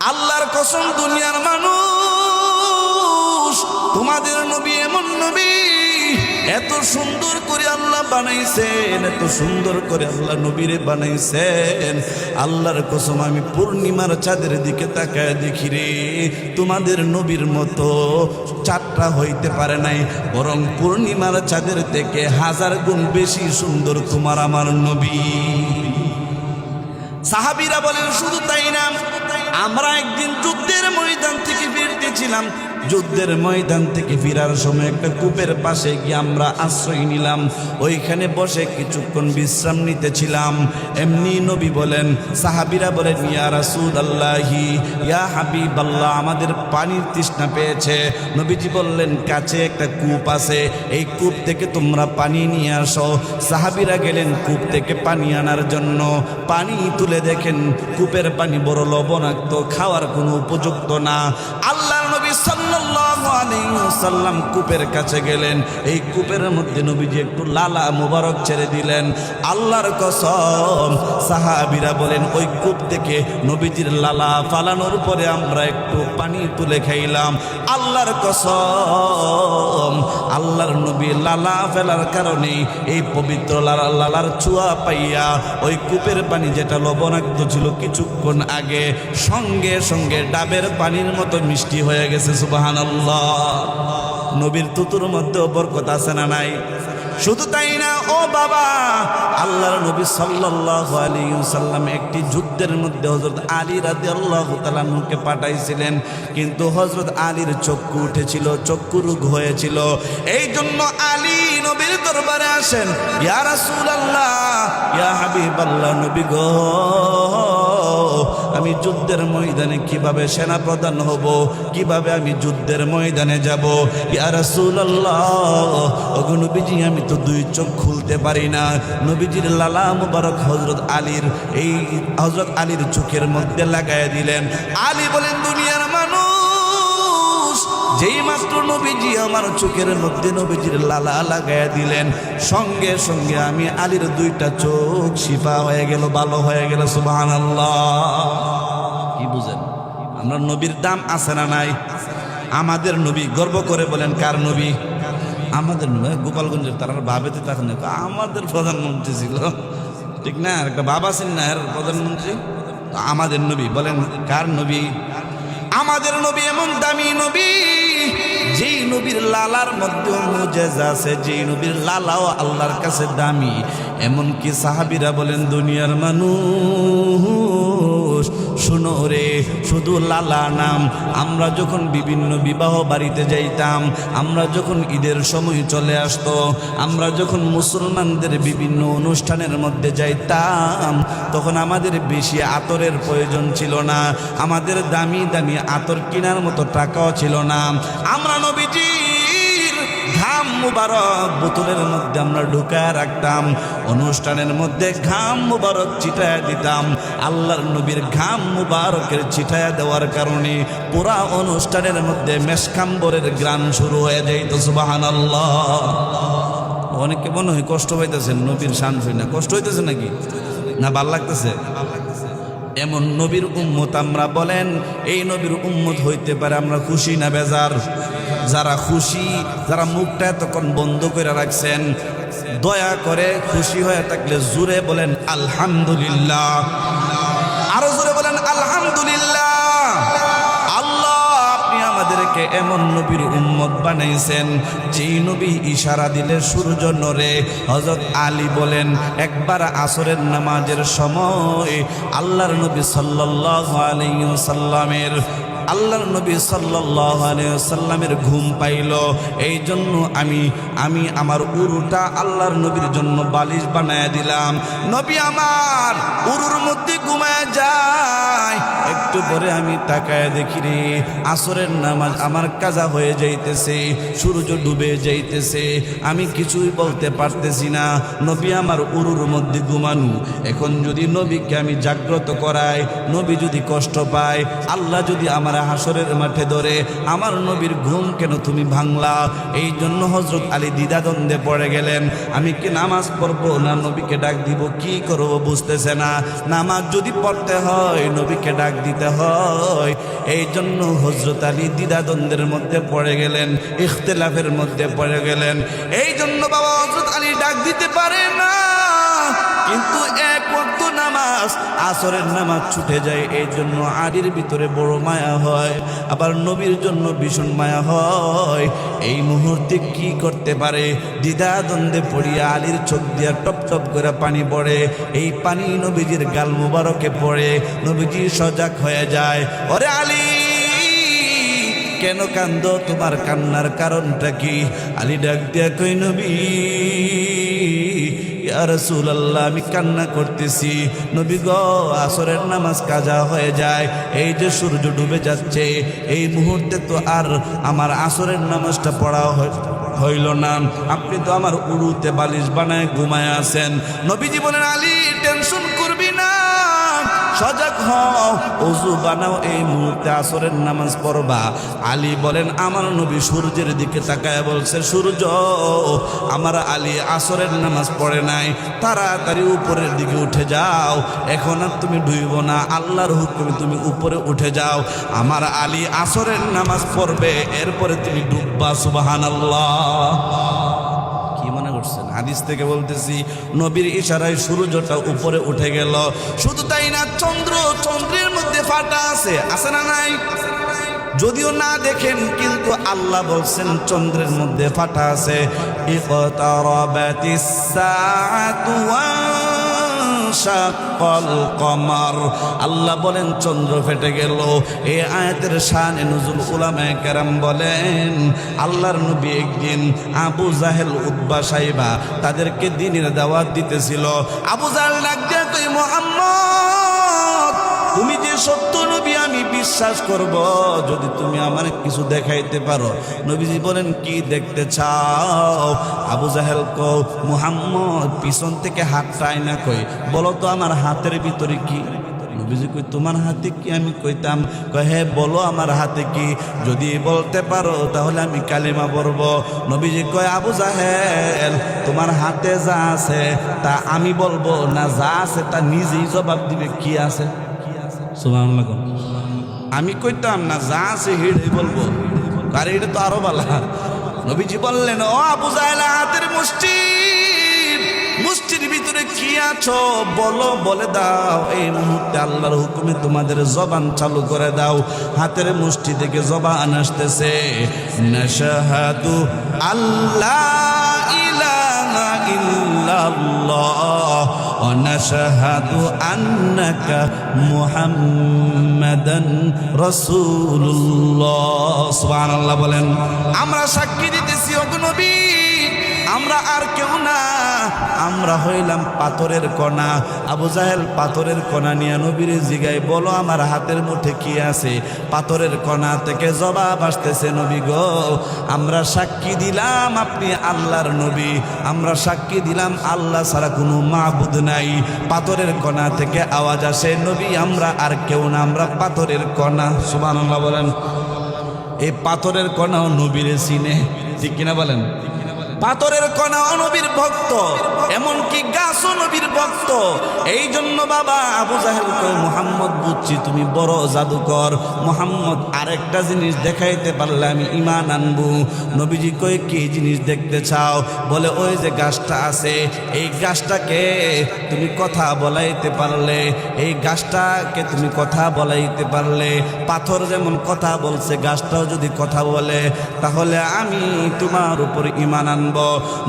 আল্লাহর কসম দুনিয়ার মানুষ, তোমাদের নবী এমন নবী, এত সুন্দর করে আল্লাহ বানাইছেন, এত সুন্দর করে আল্লাহ নবীরে বানাইছেন। আল্লাহর কসম আমি পূর্ণিমার চাঁদের দিকে তাকায় দেখি রে, তোমাদের নবীর মতো চাঁদটা হইতে পারে নাই, বরং পূর্ণিমার চাঁদের থেকে 1000 গুণ বেশি সুন্দর তোমার আমার নবী। সাহাবীরা বলেন শুধু তাই না, আমরা একদিন যুদ্ধের ময়দান থেকে ফিরতেছিলাম, যুদ্ধের ময়দান থেকে ফেরার সময় একটা কূপের পাশে গিয়ে আমরা আশ্রয় নিলাম, ওইখানে বসে কিছুক্ষণ বিশ্রাম নিতেছিলাম। এমনি নবী বলেন, সাহাবীরা বলেন ইয়া রাসূলুল্লাহি ইয়া হাবিবাল্লাহ, আমাদের পানির তৃষ্ণা পেয়েছে। নবীজি বললেন কাছে একটা কূপ আছে, এই কূপ থেকে তোমরা পানি নিয়ে আসো। সাহাবীরা গেলেন কূপ থেকে পানি আনার জন্য। পানি তুলে দেখেন কূপের পানি বড় লবণাক্ত, খাওয়ার কোনো উপযুক্ত না। আল্লাহর নবী সাল্লাল্লাহু আলাইহি ওয়াসাল্লাম কূপের কাছে গেলেন, এই কূপের মধ্যে নবীজি একটু লালা মুবারক ছেড়ে দিলেন। আল্লাহর কসম, সাহাবীরা বলেন ওই কূপ থেকে নবীজির লালা ফালানোর পরে আমরা একটু পানি তুলে খাইলাম। আল্লাহর কসম, আল্লাহর নবী লালা ফেলার কারণে এই পবিত্র লালার ছোঁয়া পাইয়া ওই কূপের পানি যেটা লবণাক্ত ছিল কিছুক্ষণ আগে সঙ্গে সঙ্গে ডাবের পানির মতো মিষ্টি হয়ে গেছে। সুবহানাল্লাহ। নবীর তুতুর মধ্যে বরকত আছে না নাই? শুধু তাই না ও বাবা, আল্লাহর নবী সাল্লাল্লাহু আলাইহি ওয়াসাল্লাম একটি যুদ্ধের মধ্যে হযরত আলী রাদিয়াল্লাহু তাআলা আনহুকে পাঠাইছিলেন, কিন্তু হযরত আলীর চক্ষু উঠেছিল, চক্ষু রোগ হয়েছিল। এই জন্য আলী নবীর দরবারে আসেন, ইয়া রাসূলুল্লাহ ইয়া হাবিবাল্লাহ, নবী গো আমি যুদ্ধের ময়দানে কিভাবে সেনা প্রধান হব, কিভাবে আমি যুদ্ধের ময়দানে যাব? ইয়া রাসূলুল্লাহ, ওগো নবীজি আমি তো দুই চোখ খুলতে পারি না। নবীজির লালা মুবারক হযরত আলীর চোখের মধ্যে লাগায় দিলেন। আলী বলেন দুনিয়ার মানুষ, যেই মাত্র নবীজি আমার চোখের মধ্যে নবীজির লালা লাগায় দিলেন, সঙ্গে সঙ্গে আমি আলীর দুইটা চোখ শিফা হয়ে গেল, ভালো হয়ে গেল। সুবহানাল্লাহ। কি বুঝেন? আমরা নবীর দাম আছে না নাই? আমাদের নবী, গর্ব করে বলেন কার নবী? আমাদের নবী। গোপালগঞ্জের তারা ভাবেতে থাকেন, আমাদের প্রধানমন্ত্রী ছিল, ঠিক না? একটা বাবা ছিলেন না এর প্রধানমন্ত্রী? আমাদের নবী বলেন কার নবী? আমাদের নবী এমন দামি নবী, যেই নবীর লালার মধ্যে মুজিজা আছে, যেই নবীর লালাও আল্লাহর কাছে দামি। এমনকি সাহাবীরা বলেন দুনিয়ার মানুষ শুনো রে, শুধু লালা নাম, আমরা যখন বিভিন্ন বিবাহ বাড়িতে যাইতাম, আমরা যখন ঈদের সময় চলে আসতো, আমরা যখন মুসলমানদের বিভিন্ন অনুষ্ঠানের মধ্যে যাইতাম, তখন আমাদের বেশি আতরের প্রয়োজন ছিল না, আমাদের দামি দামি আতর কেনার মতো টাকাও ছিল না। আমরা নবীজির ঘাম মুবারক বোতলের মধ্যে আমরা ঢুকায় রাখতাম, অনুষ্ঠানের মধ্যে ঘাম মুবারক ছিটায় দিতাম। আল্লাহর নবীর ঘাম মুবারকের ছিটায় দেওয়ার কারণে পুরা অনুষ্ঠানের মধ্যে মেশকাম্বরের গ্রাম শুরু হয়ে যাইত। সুবহানাল্লাহ। অনেকে মনে হয় কষ্ট পাইতেছেন নবীর শান শুনে, কষ্ট হইতেছে নাকি? না ভাল লাগতেছে? এমন নবীর উম্মত আমরা, বলেন এই নবীর উম্মত হইতে পারে আমরা খুশি না বেজার? যারা খুশি, যারা মুখটা এতক্ষণ বন্ধ করে রাখছেন, দয়া করে খুশি হয়ে থাকলে জোরে বলেন আলহামদুলিল্লাহ। আরো জোরে বলেন আলহামদুলিল্লাহ। আল্লাহ আপনি আমাদেরকে এমন নবীর উম্মত বানাইছেন, যেই নবী ইশারা দিলে সূর্য নড়ে। হযরত আলী বলেন একবার আসরের নামাজের সময় আল্লাহর নবী সাল্লাল্লাহু আলাইহি ওয়াসাল্লামের ঘুম পাইল। এই জন্য আমি আমার উরুটা আল্লাহর নবীর জন্য বালিশ বানায় দিলাম। নবী আমার উরুর মধ্যে ঘুমায় যায়, একটু পরে আমি তাকায় দেখি রে আসরের নামাজ আমার কাজা হয়ে যাইতেছে, সূর্য ডুবে যাইতেছে, আমি কিছুই বলতে পারতেছি না। নবী আমার উরুর মধ্যে ঘুমানো। এখন যদি নবীকে আমি জাগ্রত করাই, নবী যদি কষ্ট পায়, আল্লাহ যদি আমার আমার হাসরের মাঠে ধরে আমার নবীর ঘুম কেন তুমি ভাঙলা? এই জন্য হযরত আলী দ্বিধাদ্বন্দ্বে পড়ে গেলেন, আমি কি নামাজ পড়বো না নবীকে ডাক দিব, কি করবো বুঝতেছে না। নামাজ যদি পড়তে হয় নবীকে ডাক দিতে হয়। এই জন্য হযরত আলী দ্বিধাদ্বন্দ্বের মধ্যে পড়ে গেলেন, ইখতিলাফের মধ্যে পড়ে গেলেন। এই জন্য বাবা হযরত আলী ডাক দিতে পারে না, কিন্তু এক ওয়াক্ত নামাজ আসরের নামাজ ছুটে যায়। এই জন্য আলীর ভিতরে বড় মায়া হয়, আবার নবীর জন্য ভীষণ মায়া হয়। এই মুহূর্তে কি করতে পারে? দ্বিধাদ্বন্দ্বে পড়িয়া আলীর চোখ দিয়া টপ টপ করে পানি পড়ে। এই পানি নবীজির গাল মুবারকে পড়ে, নবীজি সজাগ হয়ে যায়। ওরে আলী, কেন কান্দো? তোমার কান্নার কারণটা কি? আলী ডাক দিয়া কই, নবী ইয়া রাসূলুল্লাহ, আমি কান্না করতেছি। নবী গো, আসরের নামাজ কাজা হয়ে যায়, এই যে সূর্য ডুবে যাচ্ছে, এই মুহূর্তে তো আর আমার আসরের নামাজটা পড়া হইল না। আপনি তো আমার উড়ুতে বালিশ বানায় ঘুমায় আছেন। নবীজি বলেন, আলী টেনশন করবি না, সজাগ হও, ওযু বানাও, এই মুহূর্তে আসরের নামাজ পড়বা। আলী বলেন, আমার নবী সূর্যের দিকে তাকায় বলছে, সূর্য, আমার আলী আসরের নামাজ পড়ে নাই, তাড়াতাড়ি উপরের দিকে উঠে যাও, এখন আর তুমি ডুইব না, আল্লাহর হুকুমে তুমি উপরে উঠে যাও, আমার আলী আসরের নামাজ পড়বে, এরপরে তুমি ডুববা। সুবহানাল্লাহ। কি মনে করছেন? হাদিস থেকে বলতেছি, নবীর ইশারায় সূর্যটা উপরে উঠে গেল। শুধু তাই না, চন্দ্রের মধ্যে ফাটা আছে, আছে না নাই? যদিও না দেখেন, কিন্তু আল্লাহ বলছেন চন্দ্রের মধ্যে ফাটা আছে। ইকতারাবাতিস সাআতু ওয়ানশাক্কাল কমার। আল্লাহ বলেন চন্দ্র ফেটে গেল। এই আয়াতের শানে নুজুল উলামায়ে কেরাম বলেন, আল্লাহর নবী একদিন আবু জাহেল, উতবা, সাইবা তাদেরকে দ্বীনের দাওয়াত দিতেছিল। আবু জাহেল ডাক দিয়া কই, মুহাম্মদ, তুমি যে সত্য নবী আমি বিশ্বাস করব যদি তুমি আমার কিছু দেখাইতে পারো। নবীজি বলেন, কি দেখতে চাও? আবু জাহেল কও, মুহাম্মদ পিছন থেকে হাতটাই না কই, বলো তো আমার হাতের ভিতরে কি? নবীজি কই, তোমার হাতে কি? আমি কইতাম, কয় হ্যাঁ বলো আমার হাতে কি, যদি বলতে পারো তাহলে আমি কালিমা পড়বো। নবীজি কয়, আবু জাহেল, তোমার হাতে যা আছে তা আমি বলবো না, যা আছে তা নিজেই জবাব দিবে। কি আছে? সুবহানাল্লাহ। আমি কইতাম না, যা আছে হেডে বলবো, আর এটা তো আরো ভালো। নবীজি বললেন, ও আবু জাহেল, হাতের মুষ্টির ভিতরে কি আছো বলো, বলে দাও। এই মুহূর্তে আল্লাহর হুকুমে তোমাদের জবান চালু করে দাও। হাতের মুষ্টি থেকে জবান আসতেছে, নাশহাদু আল্লাহ ইলাহা ইল্লাল্লাহ ওয়া নাশহাদু আন্নাকা মুহাম্মাদান রাসূলুল্লাহ। সুবহানাল্লাহ বলেন, আমরা সাক্ষী দিতেছি ওগো নবী, আমরা আর কেউ না, আমরা হইলাম পাথরের কণা। আবু জাহেল পাথরের কণা নিয়ে নবীর জিগায়, বলো আমার হাতের মুঠে কি আছে? পাথরের কণা থেকে জবাব আসতেছে, নবী গো, আমরা সাক্ষী দিলাম আপনি আল্লাহর নবী, আমরা সাক্ষী দিলাম আল্লাহ ছাড়া কোনো মাবুদ নাই। পাথরের কণা থেকে আওয়াজ আসে, নবী আমরা আর কেউ না, আমরা পাথরের কণা। সুবহানাল্লাহ বলেন। এই পাথরের কণাও নবীরে চিনে, ঠিক কিনা বলেন? পাথরের কণা নবীর ভক্ত, এমনকি গাছও নবীর ভক্ত। এই জন্য বাবা আবু জাহেল কয়, মুহাম্মদ বুঝছি তুমি বড় জাদুকর, মুহাম্মদ আরেকটা জিনিস দেখাইতে পারলে আমি ঈমান আনবো। নবীজি কয়, কি জিনিস দেখতে চাও? বলে, ওই যে গাছটা আছে, এই গাছটাকে তুমি কথা বলাইতে পারলে, এই গাছটাকে তুমি কথা বলাইতে পারলে, পাথর যেমন কথা বলছে গাছটাও যদি কথা বলে, তাহলে আমি তোমার উপর ঈমান আনবো।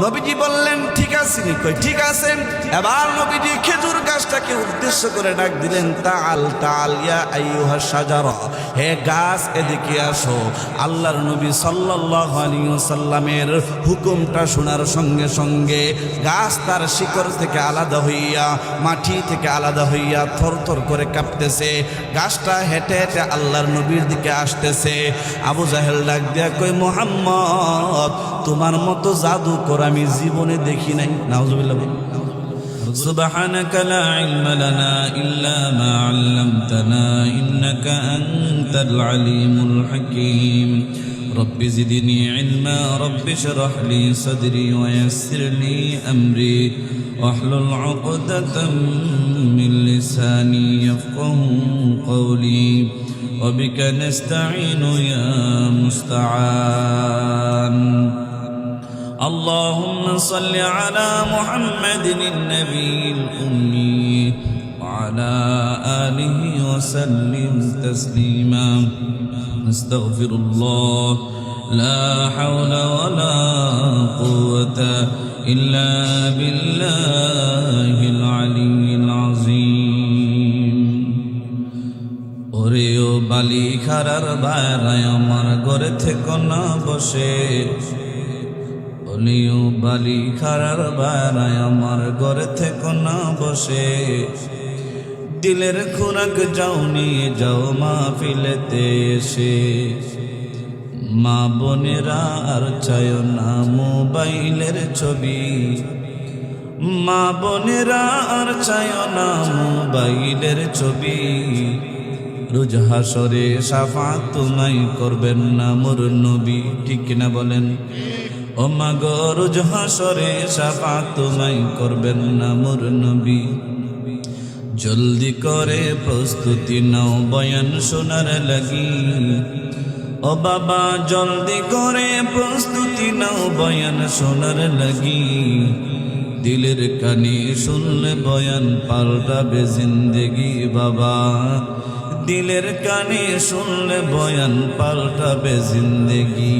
নবীজি বললেন, ঠিক আছে। কই, ঠিক আছে। এবার নবীজি খেজুর গাছটাকে উদ্দেশ্য করে ডাক দিলেন, তাআল তাআল ইয়া আইয়ুহাশ শাজারা, হে গাছ এদিকে আসো। আল্লাহর নবী সাল্লাল্লাহু আলাইহি ওয়াসাল্লামের হুকুমটা শোনার সঙ্গে সঙ্গে গাছ তার শিকড় থেকে আলাদা হইয়া, মাটি থেকে আলাদা হইয়া থরথর করে কাঁপতেছে। গাছটা হেঁটে হেঁটে আল্লাহর নবীর দিকে আসতেছে। আবু জাহেল ডাক দিয়া কই, মুহাম্মদ তোমার মতো জাদুকর আমি জীবনে দেখি নাই। নাউজুবিল্লাহ। سبحانك لا علم لنا إلا ما علمتنا إنك أنت العليم الحكيم رب زدني علما رب اشرح لي صدري ويسر لي أمري واحلل عقدة من لساني يفقه قولي وبك نستعين يا مستعان اللهم صل على محمد النبي الأمي وعلى آله وسلم تسليما نستغفر الله لا حول ولا قوة إلا بالله العلي العظيم ওরেও বালি খারার বাইরায় আমার ঘরে থেকে না বসে ওলিও বালি খারার বাইরায় আমার ঘরে থেকে না বসে দিলের খোরাক যাও নিয়ে যাও মাহফিলেতে এসে মা বোনেরা আর চায় না মোবাইলের ছবি মা বোনেরা আর চায় না মোবাইলের ছবি রোজ হাসরে শাফাত তোমায় করবেন না মোর নবী ঠিক কিনা বলেন ও মা গো রোজ হাসরে শাফাত তোমায় করবেন না মোর নবী জলদি করে প্রস্তুতি নাও বয়ান শোনার লাগি ও বাবা জলদি করে প্রস্তুতি নাও বয়ান শোনার লাগি দিলের কানে শুনলে বয়ান পাল্টাবে জিন্দেগি বাবা দিলের কানে শুনলে বয়ান পাল্টাবে জিন্দেগি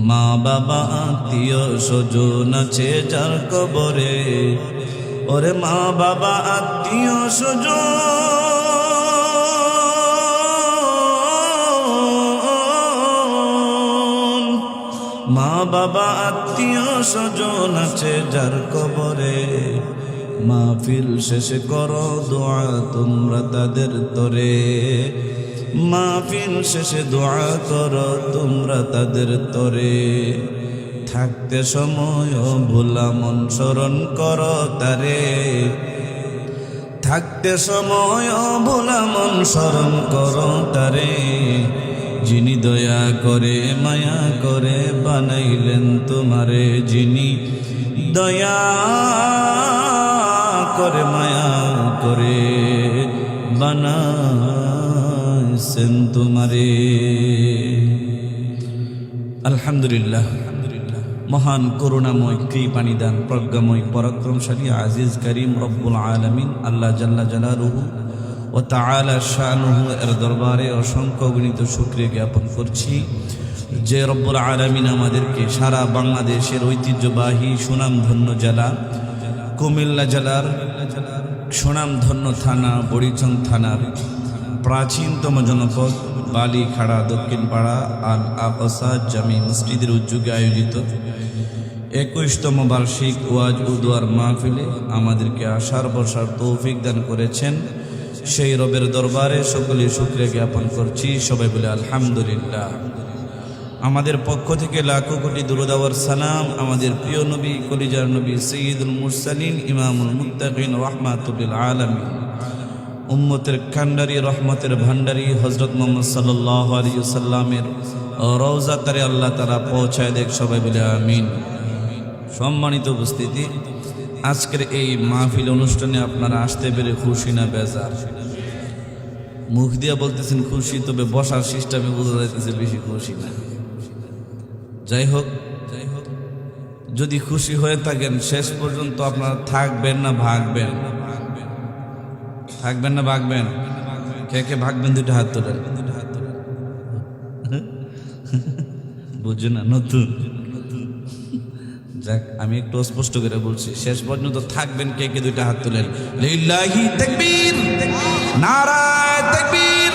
মা বাবা আত্মীয় স্বজন আছে যার কবরে ওরে মা বাবা আত্মীয় স্বজন মা বাবা আত্মীয় স্বজন আছে যার কবরে মাহফিল শেষে করো দোয়া তোমরা তাদের তরে মাহফিল শেষে দোয়া করো তোমরা তাদের তরে থাকতে সময় ভোলা মন স্মরণ করো তারে থাকতে সময় ভোলা মন স্মরণ করো তারে যিনি দয়া করে মায়া করে বানাইলেন তোমারে যিনি দয়া করে মায়া করে বানাইছেন তোমারে আলহামদুলিল্লাহ মহান করুণাময় কৃপানিদান প্রজ্ঞাময় পরাক্রমশালী আজিজ করিম রব্বুল আলামিন আল্লাহ জাল্লা জালালুহু ও তাআলা শানুহু এর দরবারে অসংখ্য গণিত শুকরিয়া জ্ঞাপন করছি যে রব্বুল আলামিন আমাদেরকে সারা বাংলাদেশের ঐতিহ্যবাহী সুনামধন্য জেলা কুমিল্লা জেলার সুনামধন্য থানা বড়িচং থানার প্রাচীনতম জনপদ বালিখাড়া দক্ষিণ পাড়া আল আবসা জামি মসজিদের উদ্যোগে আয়োজিত 21তম বার্ষিক ওয়াজ ও দোয়ার মাহফিলে আমাদেরকে আসার বসার তৌফিক দান করেছেন সেই রবের দরবারে সকলে শুকরিয়া জ্ঞাপন করছি সবাই বলে আলহামদুলিল্লাহ আমাদের পক্ষ থেকে লাখো কোটি দুরূদ ওয়ার সালাম আমাদের প্রিয় নবী কলিজার নবী সাইয়্যিদুল মুরসালিন ইমামুল মুত্তাকিন রাহমাতুল লিল আলামিন উম্মতের কান্ডারি রহমতের ভান্ডারি হযরত মুহাম্মদ সাল্লাল্লাহু আলাইহি ওয়াসাল্লামের রওজা তারে আল্লাহ তাআলা পৌঁছায় দেখ সবাই বলে আমিন সম্মানিত উপস্থিতি আজকের এই মাহফিল অনুষ্ঠানে আপনারা আসতে পেরে খুশি না বেজার মুখ দিয়া বলতেছেন খুশি তবে বসার সিস্টেমে বোঝা যাইতেছে বেশি খুশি না যাই হোক যদি খুশি হয়ে থাকেন শেষ পর্যন্ত আপনারা থাকবেন না ভাগবেন থাকবেন না ভাগবেন কে কে ভাগবেন দুটো হাত তোলেন বুঝছেন না নতুন যাক আমি একটু স্পষ্ট করে বলছি শেষ পর্যন্ত থাকবেন কে কে দুইটা হাত তোলেন লিল্লাহি তাকবীর নারায়ে তাকবীর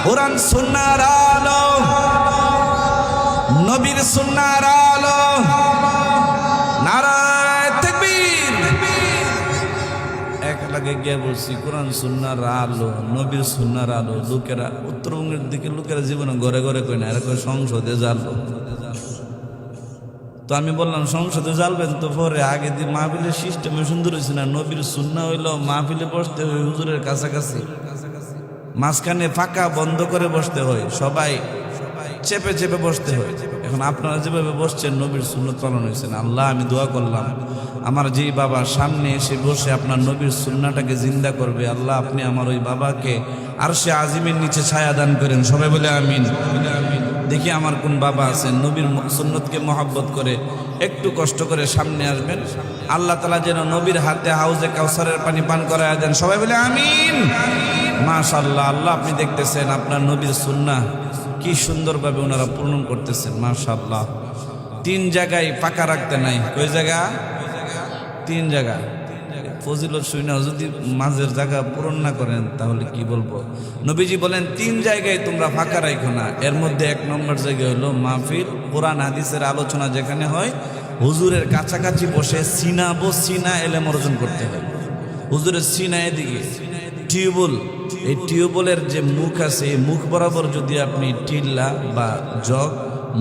কোরআন সুন্নাহর আলো নবীর সুন্নাহর আলো নারায়ে তাকবীর এক লাগে গিয়ে বলছি কোরআন সুন্নাহর আলো নবীর সুন্নাহর আলো লোকেরা উত্তরবঙ্গের দিকে লোকেরা জীবনে ঘরে ঘরে কই না এরা কই সংসদে জালো তো আমি বললাম সংসদে জ্বালবেন তো পরে আগে দিয়ে মাহফিলের সিস্টেমে সুন্দর হয়েছে না, নবীর সুন্নাহ হইলো মাহফিলে বসতে হয় হুজুরের কাছাকাছি, মাঝখানে ফাঁকা বন্ধ করে বসতে হয়, সবাই চেপে চেপে বসতে হয়। এখন আপনারা যেভাবে বসছেন নবীর সুন্নত পালন হয়েছে না। আল্লাহ আমি দোয়া করলাম আমার যেই বাবা সামনে এসে বসে আপনার নবীর সুন্নাহটাকে জিন্দা করবে, আল্লাহ আপনি আমার ওই বাবাকে আরশে আজিমের নিচে ছায়া দান করেন। সবাই বলে আমিন। দেখি আমার কোন বাবা আছেন নবীর সুন্নতকে মহব্বত করে একটু কষ্ট করে সামনে আসবেন, আল্লাহ তাআলা যেন নবীর হাতে হাউজে কাউসারের পানি পান করায় দেন। সবাই বলে আমিন। মাশাআল্লাহ, আল্লাহ আপনি দেখতেছেন আপনার নবীর সুন্নাহ কি সুন্দরভাবে ওনারা পূরণ করতেছেন। মাশাআল্লাহ, 3 জায়গায় ফাঁকা রাখতে নাই। কই জায়গা? 3 জায়গা। ফজিলত শুনে যদি মাঝের জায়গা পূরণ না করেন তাহলে কি বলবো। নবীজি বলেন 3 জায়গায় তোমরা ফাঁকা রাখো না। এর মধ্যে 1 নম্বর জায়গা হলো মাহফিল, কোরআন হাদিসের আলোচনা যেখানে হয় হুজুরের কাছাকাছি বসে সিনা এলেম অর্জন করতে হয়। হুজুরের সিনা এদিকে টিউবওয়েল, এই টিউবওয়েলের যে মুখ আছে এই মুখ বরাবর যদি আপনি টিল্লা বা জগ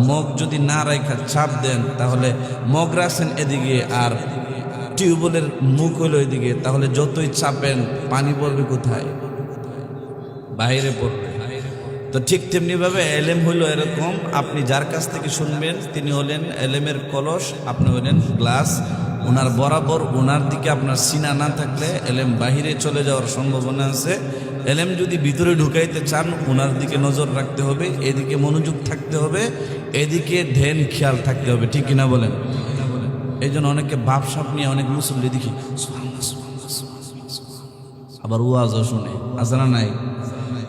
মগ যদি না রাখা চাপ দেন তাহলে মগ রাখছেন এদিকে আর টিউবওয়েলের মুখ হইল এদিকে, তাহলে যতই চাপেন পানি পড়বে কোথায়? বাইরে পড়বে। তো ঠিক তেমনিভাবে এলেম হইল এরকম, আপনি যার কাছ থেকে শুনবেন তিনি হলেন এলেমের কলস, আপনি হলেন গ্লাস। ওনার বরাবর ওনার দিকে আপনার সিনা না থাকলে এলেম বাহিরে চলে যাওয়ার সম্ভাবনা আছে। এলেম যদি ভিতরে ঢুকাইতে চান ওনার দিকে নজর রাখতে হবে, এদিকে মনোযোগ থাকতে হবে, এদিকে ধ্যান খেয়াল থাকতে হবে। ঠিক কিনা বলেন? এই জন্য অনেকে ভাবসাপ নিয়ে অনেক মুসল্লি দেখি আবার ওয়াজও শুনে, আছে না নাই?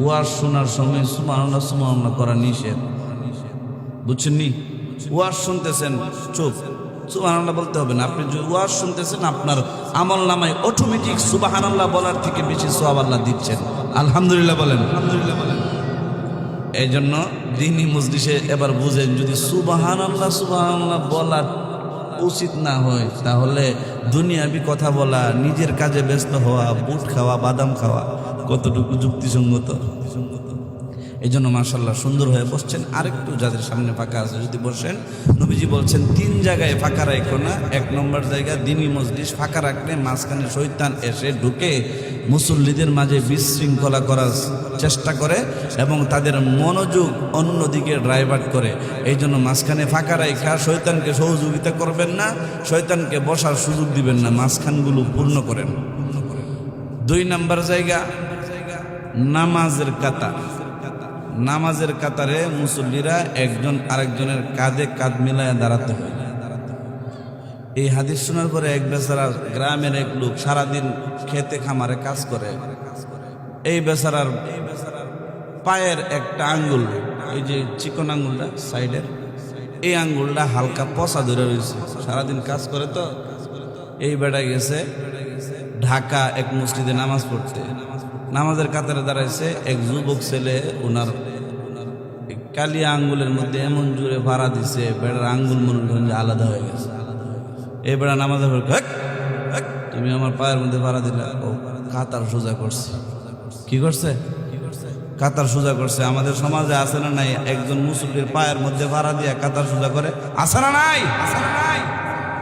ওয়াজ শোনার সময় সুবহানাল্লাহ সুবহানাল্লাহ করা নিষেধ, বুঝছেন নি? ওয়াজ শুনতেছেন চুপ, সুবহানাল্লাহ বলতে হবে না। আপনি যে ওয়াজ শুনতেছেন আপনার আমল নামায় অটোমেটিক সুবহানাল্লাহ বলার থেকে বেশি সওয়াব আল্লাহ দিচ্ছেন। আলহামদুলিল্লাহ বলেন। আলহামদুলিল্লাহ বলেন। এই জন্য দ্বীনি মজলিসে এবার বুঝেন, যদি সুবহানাল্লাহ বলার উচিত না হয় তাহলে দুনিয়াবি কথা বলা, নিজের কাজে ব্যস্ত হওয়া, বুট খাওয়া, বাদাম খাওয়া কতটুকু যুক্তিসঙ্গত? এই জন্য মাশাআল্লাহ সুন্দর হয়ে বসছেন। আরেকটু যাদের সামনে ফাঁকা আছে যদি বসেন, নবীজি বলছেন 3 জায়গায় ফাঁকা রাখো না। 1 নম্বর জায়গা দ্বীনি মজলিস, ফাঁকা রাখলে মাঝখানে শয়তান এসে ঢুকে মুসল্লিদের মাঝে বিশৃঙ্খলা করার চেষ্টা করে এবং তাদের মনোযোগ অন্যদিকে ডাইভার্ট করে। এই জন্য মাঝখানে ফাঁকা রাখা, শয়তানকে সহযোগিতা করবেন না, শয়তানকে বসার সুযোগ দিবেন না, মাঝখানগুলো পূর্ণ করেন। 2 নম্বর জায়গা নামাজের কাতার। নামাজের কাতারে মুসল্লিরা একজন আরেকজনের কাঁধে কাঁধ মিলায় দাঁড়াতে হয়। এই হাদিস শোনার পরে এক বেচারা গ্রামের এক লোক সারাদিন খেতে খামারে কাজ করে, এই বেচারার পায়ের একটা আঙ্গুল, এই যে চিকন আঙ্গুলটা সাইডের, এই আঙ্গুলটা হালকা পচা ধরে রয়েছে। সারাদিন কাজ করে তো এই বেটা গেছে ঢাকা এক মসজিদে নামাজ পড়তে। নামাজের কাতারে দাঁড়াইছে এক যুবক ছেলে, ওনার কালিয়া আঙ্গুলের মধ্যে এমন জোরে ভাড়া দিছে বেড়ার আঙ্গুল মনে করেন যে আলাদা হয়ে গেছে। এই বেড়া নামাজের পর তুমি আমার পায়ের মধ্যে ভাড়া দিলা। ও কাতার সোজা করছে। কি করছে? কাতার সোজা করছে। আমাদের সমাজে আছে না নাই একজন মুসল্লির পায়ের মধ্যে ভাড়া দিয়ে কাতার সোজা করে? আছে না নাই?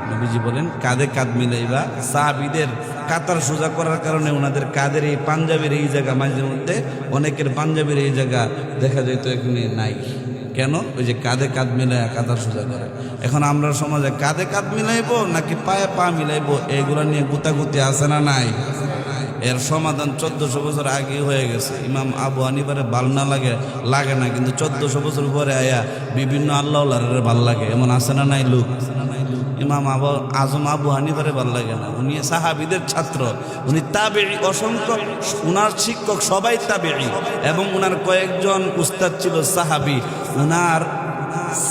নবীজি বলেন কাঁধে কাঁধ মিলাইবা। সাহাবীদের কাতার সোজা করার কারণে ওনাদের কাঁধের এই পাঞ্জাবের এই জায়গা, মাঝে মধ্যে অনেকের পাঞ্জাবের এই জায়গা দেখা যায় তো এখানে নাই। কেন? ওই যে কাঁধে কাঁধ মিলাই কাতার সোজা করে। এখন আমরা সমাজে কাঁধে কাঁধ মিলাইবো নাকি পায়ে পা মিলাইবো, এগুলো নিয়ে গুতাগুতি আছে না নাই? এর সমাধান 1400 বছর আগে হয়ে গেছে। ইমাম আবু হানিফারে ভাল না লাগে না, কিন্তু 1400 বছর পরে আয়া বিভিন্ন আল্লাহর ভাল লাগে, এমন আছে না নাই লোক? ইমাম আজম আবু হানিফারে ভাল লাগে না। উনি সাহাবীদের ছাত্র, উনি তাবেঈ, অসংখ্য উনার শিক্ষক সবাই তাবেঈ এবং উনার কয়েকজন উস্তাদ ছিল সাহাবী। উনার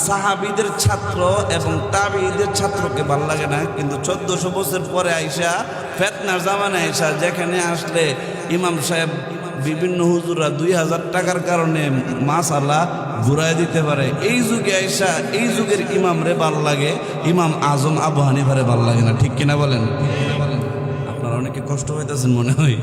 সাহাবীদের ছাত্র এবং তাবেঈদের ছাত্রকে ভাল লাগে না, কিন্তু 1400 বছর পরে আইসা ফিতনার জামানায় আইসা যেখানে আসলে ইমাম সাহেব বিভিন্ন হুজুররা 2000 টাকার কারণে মাশাআল্লাহ ঘুরাই দিতে পারে, এই যুগে আইসা এই যুগের ইমাম রে ভাল লাগে, ইমাম আজম আবু হানিফারে ভাল লাগে না। ঠিক কিনা বলেন? আপনারা অনেকে কষ্ট হইতেছেন মনে হয়।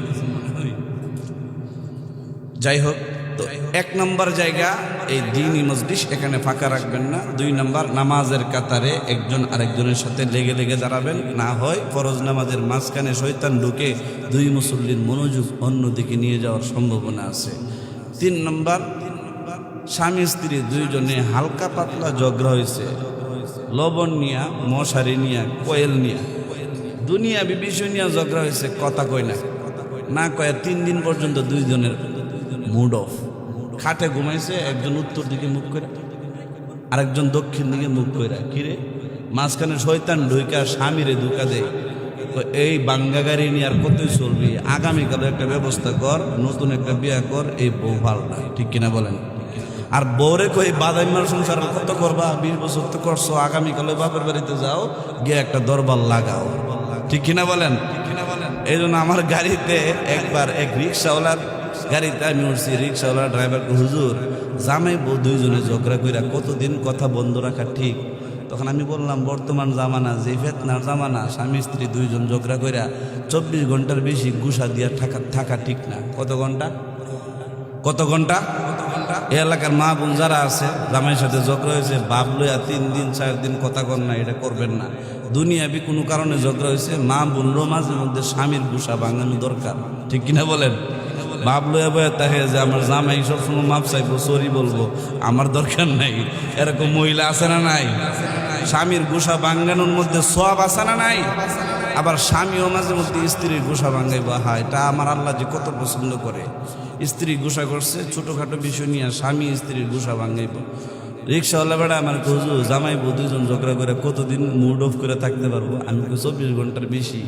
যাই হোক, তো এক নম্বর জায়গা এই দ্বীনি মজলিস, এখানে ফাঁকা রাখবেন না। 2 নম্বর, নামাজের কাতারে একজন আরেকজনের সাথে লেগে লেগে দাঁড়াবেন, না হয় ফরজ নামাজের মাঝখানে শয়তান ঢুকে 2 মুসল্লির মনোযোগ অন্যদিকে নিয়ে যাওয়ার সম্ভাবনা আছে। 3 নম্বর, স্বামী স্ত্রী দুইজনে হালকা পাতলা ঝগড়া হয়েছে, লবণ নিয়া, মশারি নিয়া, কয়েল নিয়া, দুনিয়া বিষয় নিয়ে ঝগড়া হয়েছে, কথা কয় না কয়ে 3 দিন পর্যন্ত দুইজনের মুড অফ। খাটে ঘুমাইছে, একজন উত্তর দিকে মুখ করে, আরেকজন দক্ষিণ দিকে মুখ করে। কিরে, মাঝখানে শয়তান ঢুইকা স্বামীরে ধোঁকা দেয়, এই বাঙ্গা গাড়ি নিয়ে আর কতই চলবি, আগামীকালে একটা ব্যবস্থা কর, নতুন একটা বিয়া কর, এই বউ ভালো না। ঠিক কিনা বলেন? আর বউরে কই বাদাইমার সংসার কত করবা, 20 বছর তো করছো, আগামীকালে বাপের বাড়িতে যাও, গিয়ে একটা দরবার লাগাও। ঠিক কিনা বলেন? এই জন্য আমার গাড়িতে একবার এক রিক্সাওয়ালার গাড়িতে আমি উঠছি, রিক্সাওয়ালা ড্রাইভারকে, হুজুর জামাই বউ দুইজনে ঝগড়া কইরা কতদিন কথা বন্ধ রাখা ঠিক? তখন আমি বললাম, বর্তমান জামানা যে ফেতনার জামানা, স্বামী স্ত্রী দুইজন ঝগড়া কইরা 24 ঘন্টার বেশি গুসা দিয়া থাকা ঠিক না। কত ঘন্টা? এই এলাকার মা বোন যারা আছে, জামাইয়ের সাথে ঝগড়া হয়েছে, বাপ লইয়া 3 দিন 4 দিন কথা কর না, এটা করবেন না। দুনিয়াবি কোনো কারণে ঝগড়া হয়েছে, মা বোনরও মাঝে মধ্যে স্বামীর গুসা ভাঙানো দরকার। ঠিক কিনা বলেন? বাপ লইয়া বয়া তাহে যে আমার জামাই সবসময় মাপ চাইবো, সরি বলবো, আমার দরকার নাই। এরকম মহিলা আছে না নাই? স্বামীর গুসা ভাঙানোর মধ্যে সওয়াব আছে না নাই? আবার স্বামীও মাঝে মধ্যে স্ত্রীর গুসা ভাঙাইব, হ্যাঁ এটা আমার আল্লাহ যে কত পছন্দ করে। স্ত্রী গুসা করছে, ছোটোখাটো বিষয় নিয়ে স্বামী স্ত্রীর গুসা ভাঙাইব। রিক্সাওয়ালা বেড়া আমার হুজুর জামাই বউ দুইজন ঝগড়া করে কতদিন মুড অফ করে থাকতে পারবো? আমি 24 ঘন্টার বেশি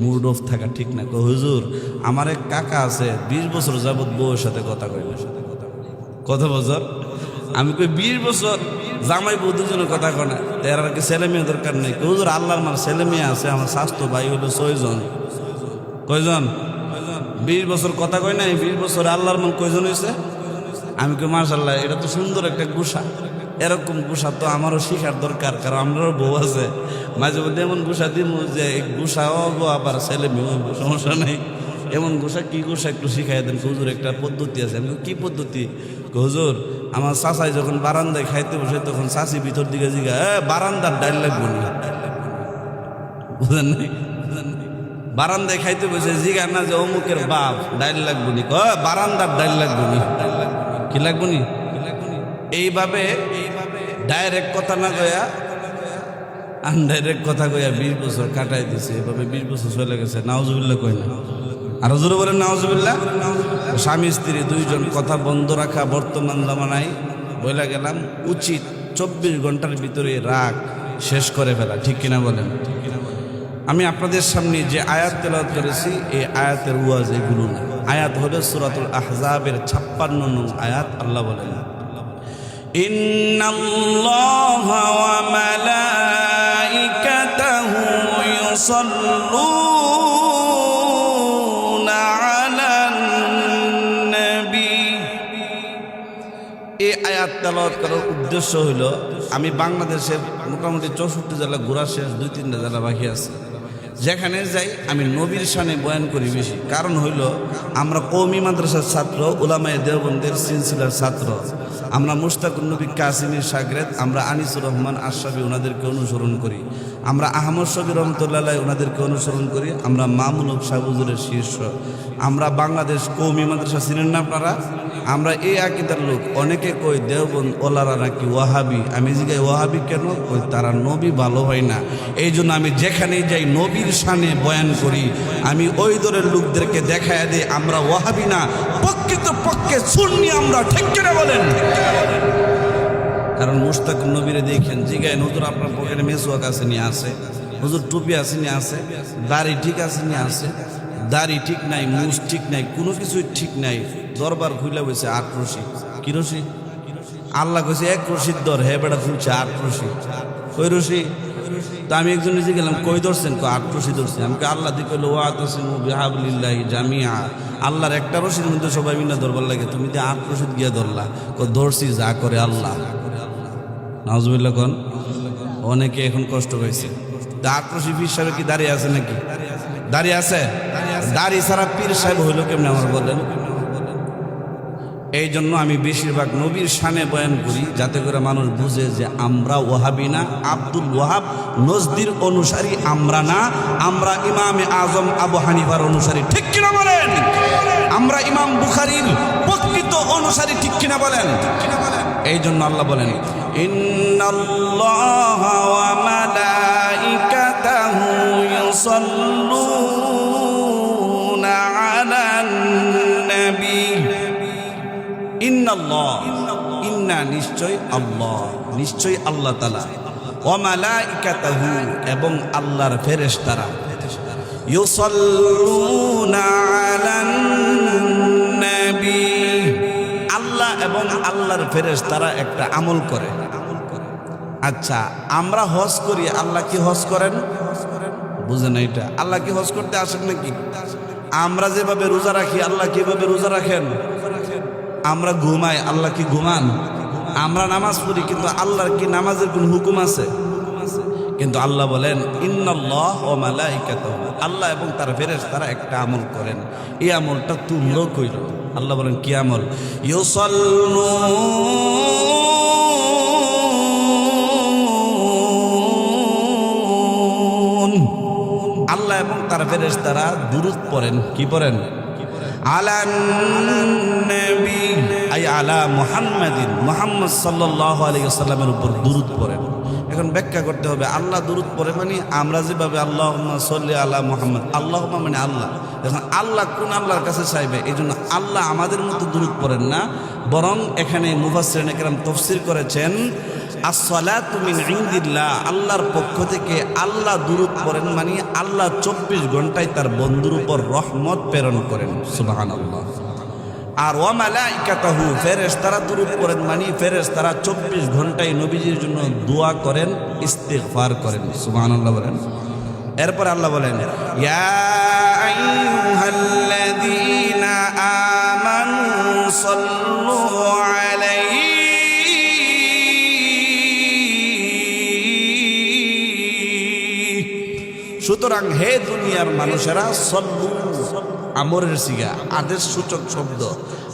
মুড অফ থাকা ঠিক না। হুজুর আমার এক কাকা আছে, 20 বছর যাবৎ বউয়ের সাথে কথা কইব। কত বছর? আমি কই 20 বছর জামাই বউ দুজনে কথা কয় না, এর আর কি ছেলে মেয়ে দরকার নেই? হুজুর আল্লাহর আমার ছেলে মেয়ে আছে, আমার স্বাস্থ্য ভাই হলো 6 জন। কয়জন? 20 বছর কথা কয় না, এই 20 বছর আল্লাহর মান কয়জন হয়েছে? আমি কই মাশাআল্লাহ, এটা তো সুন্দর একটা গুসা। এরকম গুসা তো আমারও শিখার দরকার, কারণ আমরাও বউ আছে, মাঝে মধ্যে এমন গুসা দিব যে গুসাও হবো, আবার ছেলে মেয়ে হবো, সমস্যা নেই। এমন গুসা, কি গুসা একটু শিখাই দেন হুজুর, একটা পদ্ধতি আছে। আমি কি পদ্ধতি? হুজুর আমার চাচাই যখন বারান্দায় খাইতে বসে, তখন চাচি ভিতর দিকে জিগা, বারান্দার ডাইল লাগবো না, বুঝলেন নাই? বারান্দায় খাইতে বসে জিগা না যে অমুকের বাপ ডাইল লাগবো নি, বারান্দার ডাইল লাগবো নি, কি লাগবো নি? এইভাবে ডাইরেক্ট কথা না কয়া আনডাইরেক্ট কথা কয়া 20 বছর কাটাই দিছে। এভাবে 20 বছর চলে গেছে। নাউজুবিল্লাহ কই না? আরো জোরে বলেন নাউজুবিল্লাহ। স্বামী স্ত্রী দুইজন কথা বন্ধ রাখা বর্তমান জামানায় বইলা গেলাম উচিত 24 ঘন্টার ভিতরে রাগ শেষ করে ফেলা। ঠিক কিনা বলেন? আমি আপনাদের সামনে যে আয়াত তেলাওয়াত করেছি, এই আয়াতের ওয়াজ এগুলো না। আয়াত হলো সূরাতুল আহজাবের 56 নং আয়াত। আল্লাহ বলেন, ইন্নাল্লাহা ওয়া মালাইকাতাহু ইউসাল্লুনা আলান নবী। এই আয়াত তেলাওয়াত করার উদ্দেশ্য হলো, আমি বাংলাদেশের মোটামুটি 64 জেলা ঘোরা শেষ, 2-3টা জেলা বাকি আছে। যেখানে যাই আমি নবীর শানে বয়ান করি বেশি। কারণ হইল, আমরা কওমি মাদ্রাসার ছাত্র, উলামায়ে দেওবন্দের সিলসিলার ছাত্র। আমরা মুশতাকুন নবী কাসিমের শাগরেদ, আমরা আনিসুর রহমান আশরাফি ওনাদেরকে অনুসরণ করি। আমরা আহমদ শফি রহমতুল্লাহ ওনাদেরকে অনুসরণ করি। আমরা মামুন হক সাহেব হুজুরের শিষ্য। আমরা বাংলাদেশ কওমি মাদ্রাসা, চিনেন না আপনারা? আমরা এই আকিদার লোক। অনেকে কই দেওবন্দ ওলারা নাকি ওয়াহাবি। আমি জিগাই ওয়াহাবি কেন? কই তারা নবী ভালো হয় না। এই জন্য আমি যেখানেই যাই নবীর শানে বয়ান করি। আমি ওই দলের লোকদেরকে দেখায় দিই আমরা ওয়াহাবি না, প্রকৃতপক্ষে সুন্নি আমরা। ঠিক কিনা বলেন? কারণ মুশতাকুন নবীরে দেখেন, জিগায় হুজুর আপনার পকেটে মেসওয়াক আছে নি? আছে। হুজুর টুপি আছে নি? আছে। দাড়ি ঠিক আছে নি? আছে। দাড়ি ঠিক নাই, মুছ ঠিক নাই, কোনো কিছুই ঠিক নাই। দরবার খুলে বসে 8 রশি। কি রশি? আল্লাহ কইছে 1 রশির দর, হে বেটা খুলছে 8 রশি। কই রশি? তো আমি একজন নিজে গেলাম, কই ধরছেন? 8 রশি ধরছি। আমাকে আল্লাহ দিয়ে কইলো, ওয়াতাসিমু বিহাবলিল্লাহি জামিআ। আল্লাহর একটা রশির মধ্যে সবাই মিলে ধরবার লাগে, তুমি যে 8 রশি গিয়ে ধরলা। ধরছি, যা করে আল্লাহ। নাউজুবিল্লাহ কোন? অনেকে এখন কষ্ট পাইছে। 8 রশি পীর সাহেব কি দাঁড়িয়ে আছে নাকি? দাঁড়িয়ে আছে? দাড়ি ছাড়া পীর সাহেব হইল কেমনে আমার বলেন? এই জন্য আমি বেশিরভাগ নবীর শানে বয়ান করি, যাতে করে মানুষ বুঝে যে আমরা ওয়াহাবি না, আব্দুল ওয়াহাব নজদির অনুসারী আমরা না, আমরা ইমামে আজম আবু হানিফার অনুসারী। ঠিক কিনা বলেন? আমরা ইমাম বুখারীর প্রকৃত অনুসারী। ঠিক কিনা বলেন? এই জন্য আল্লাহ বলেন, ইন্নাল্লাহা ওয়া মালাইকাতাহু ইউসাল্লুনা আলান নবী। ইন্নাল্লাহ, ইন্না নিশ্চয় আল্লাহ, নিশ্চয় আল্লাহ তাআলা, ওয়া মালাইকাতাহু এবং আল্লাহর ফেরেশতারা, ইউসাল্লুনা আলান নবী, আল্লাহ এবং আল্লাহর ফেরেশতারা একটা আমল করে। আচ্ছা, আমরা হজ করি, আল্লাহ কি হজ করেন? বুঝেন এটা? আল্লাহ কি হজ করতে আসেন নাকি? আমরা যেভাবে রোজা রাখি, আল্লাহ কিভাবে রোজা রাখেন? আমরা ঘুমাই, আল্লাহ কি ঘুমান? আমরা নামাজ পড়ি, কিন্তু আল্লাহর কি নামাজের কোন হুকুম আছে? কিন্তু আল্লাহ বলেন, ইন্নাল্লাহ ওয়া মালাইকাতুহু, আল্লাহ এবং তার ফেরেশতারা একটা আমল করেন, এই আমলটা তোমরাও কইরো। আল্লাহ বলেন কি আমল? ইউসাল্লুন, আল্লাহ এবং তার ফেরেশতারা দুরূদ পড়েন। কি পড়েন? আলান নবী, আই আলা মুহাম্মাদিন, মুহাম্মদ সাল্লাল্লাহু আলাইহি ওয়াসাল্লামের উপর দুরূদ পড়েন। এখন ব্যাখ্যা করতে হবে, আল্লাহ দুরূদ পড়ে মানে আমরা যেভাবে আল্লাহুম্মা সাল্লি আলা মুহাম্মদ, আল্লাহুম্মা মানে আল্লাহ। এখন আল্লাহ কোন আল্লাহর কাছে চাইবে? এই জন্য আল্লাহ আমাদের মতো দুরূদ পড়েন না, বরং এখানে মুফাসসিরিনে কেরাম তাফসীর করেছেন, আসসালাতু মিন ইনদিল্লাহ, আল্লাহর পক্ষ থেকে আল্লাহ দুরূদ পড়েন মানে আল্লাহ 24 ঘন্টায় তার বন্ধুর উপর রহমত প্রেরণ করেন। সুবহানাল্লাহ। আর ওয়া মালাইকাতুহু, ফেরেশতারা দুরূদ পড়েন মানে ফেরেশতারা 24 ঘন্টায় নবীজির জন্য দোয়া করেন, ইস্তিগফার করেন। সুবহানাল্লাহ বলেন। এরপর আল্লাহ বলেন, ইয়া আইয়ুহাল্লাযীনা আমানু সাল্লু আলাইহি, সুতরাং হে দুনিয়ার মানুষেরা, সল্লু আমরের সিগা, আদেশ সূচক শব্দ।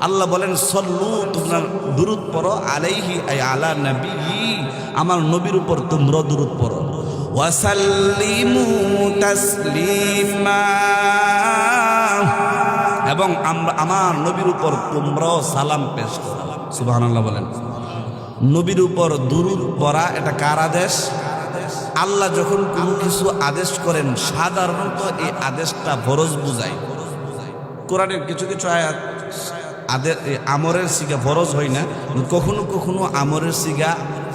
আল্লাহ বলেন সল্লু, তোমরা দুরূদ পড়ো, আলাইহি আই আলা নবী, আমার নবীর উপর তোমরা দুরূদ পড়ো, ওয়াসাল্লিমু তাসলিমা, এবং আমার নবীর উপর তোমরাও সালাম পেশ করো। সুবহানাল্লাহ বলেন। নবীর উপর দুরূদ পড়া এটা কার আদেশ? আল্লাহ যখন কোনো কিছু আদেশ করেন, সাধারণত এই আদেশটা ফরজ বুঝায়। কোরআনের কিছু কিছু আয়াত আমরের সিগা ফরজ হয় না, কখনো কখনো আমরের সিগা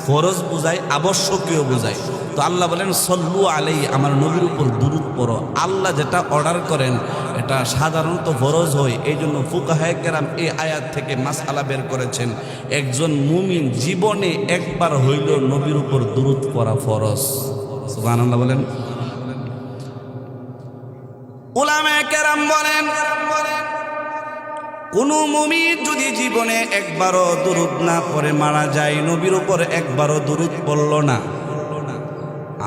ফরজ বুঝায়, আবশ্যকীয় বুঝায়। তো আল্লাহ বলেন সল্লু আলাইহি, আমার নবীর উপর দুরূদ পড়ো। আল্লাহ যেটা অর্ডার করেন এটা সাধারণত ফরজ হয়। এই জন্য ফুকাহায়ে কেরাম এই আয়াত থেকে মাসআলা বের করেছেন, একজন মুমিন জীবনে একবার হইল নবীর উপর দুরূদ পড়া ফরজ। সুবহানাল্লাহ বলেন। উলামায়ে কেরাম বলেন, কোন মুমিন যদি জীবনে একবারও দুরূদ না পড়ে মারা যায়, নবীর উপর একবারও দুরূদ পড়ল না,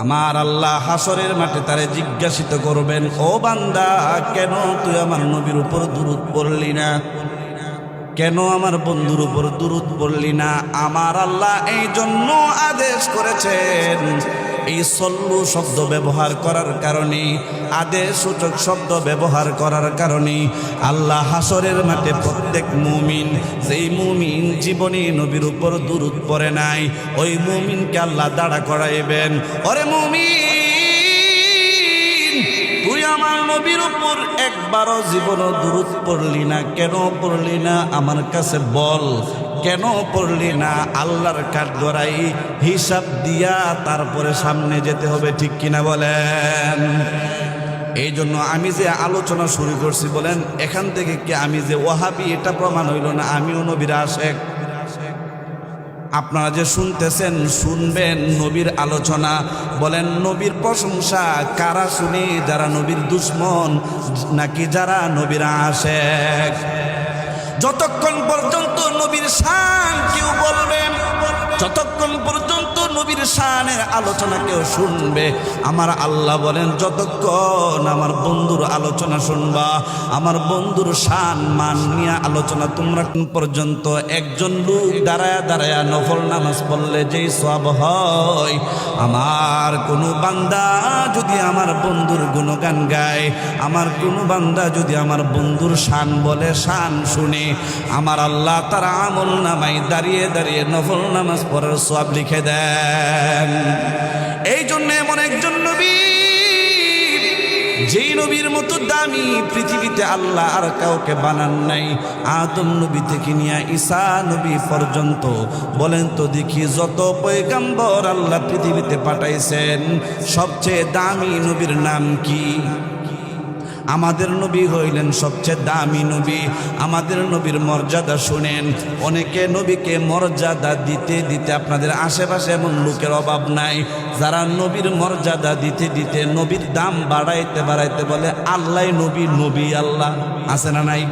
আমার আল্লাহ হাসরের মাঠে তারে জিজ্ঞাসিত করবেন, ও বান্দা, কেন তুই আমার নবীর উপর দুরূদ পড়লি না? কেন আমার বন্ধুর উপর দুরূদ পড়লি না? আমার আল্লাহ এই জন্য আদেশ করেছেন, এই সল্লু শব্দ ব্যবহার করার কারণে, আদেশ সূচক শব্দ ব্যবহার করার কারণে আল্লাহ হাসরের মাঠে প্রত্যেক মুমিন, যেই মুমিন জীবনে নবীর উপর দুরূদ পড়ে নাই, ওই মুমিনকে আল্লাহ দাঁড়া করাইবেন, ওরে মুমিন, তুই আমার নবীর উপর একবারও জীবনও দুরূদ পড়লি না, কেন পড়লি না? আমার কাছে বল, কেন পড়লি না? আল্লাহর কাঠগড়াই হিসাব দিয়া তারপরে সামনে যেতে হবে। ঠিক কিনা বলেন? এই জন্য আমি যে আলোচনা শুরু করছি, বলেন এখান থেকে কি আমি যে ওয়াহাবি এটা প্রমাণ হইল না আমিও নবীর আশেক? আপনারা যে শুনতেছেন, শুনবেন নবীর আলোচনা, বলেন নবীর প্রশংসা কারা শুনি? যারা নবীর দুশ্মন নাকি যারা নবীর আশেক? যতক্ষণ পর্যন্ত নবীর শান কেউ বলবেন, যতক্ষণ পর্যন্ত নবীর শানের আলোচনা কেউ শুনবে, আমার আল্লাহ বলেন যতক্ষণ আমার বন্ধুর আলোচনা শুনবা, আমার বন্ধুর শান মান নিয়ে আলোচনা তোমরা পর্যন্ত একজন লোক দাঁড়ায়া দাঁড়ায়া নফল নামাজ পড়লে যেই সওয়াব হয়, আমার কোনো বান্দা যদি আমার বন্ধুর গুণগান গায়, আমার কোনো বান্দা যদি আমার বন্ধুর শান বলে, শান শুনে, আমার আল্লাহ তার আমল নামায় দাঁড়িয়ে দাঁড়িয়ে নফল নামাজ পড়ার সওয়াব লিখে দেন। এই জন্য এমন একজন নবী, যেই নবীর মতো দামি পৃথিবীতে আল্লাহ আর কাউকে বানান নাই। আদম নবী থেকে নিয়ে ঈসা নবী পর্যন্ত বলেন তো দেখি, যত পয়গম্বর আল্লাহ পৃথিবীতে পাঠাইছেন, সবচেয়ে দামি নবীর নাম কি? আমাদের নবী হইলেন সবচেয়ে দামি নবী। আমাদের নবীর মর্যাদা শুনেন। অনেকে নবীকে মর্যাদা দিতে দিতে, আপনাদের আশেপাশে এমন লোকের অভাব নাই যারা নবীর মর্যাদা দিতে দিতে নবীর দাম বাড়াইতে বাড়াইতে বলে আল্লাহ নবী, নবী আল্লাহ। আছে না নাই?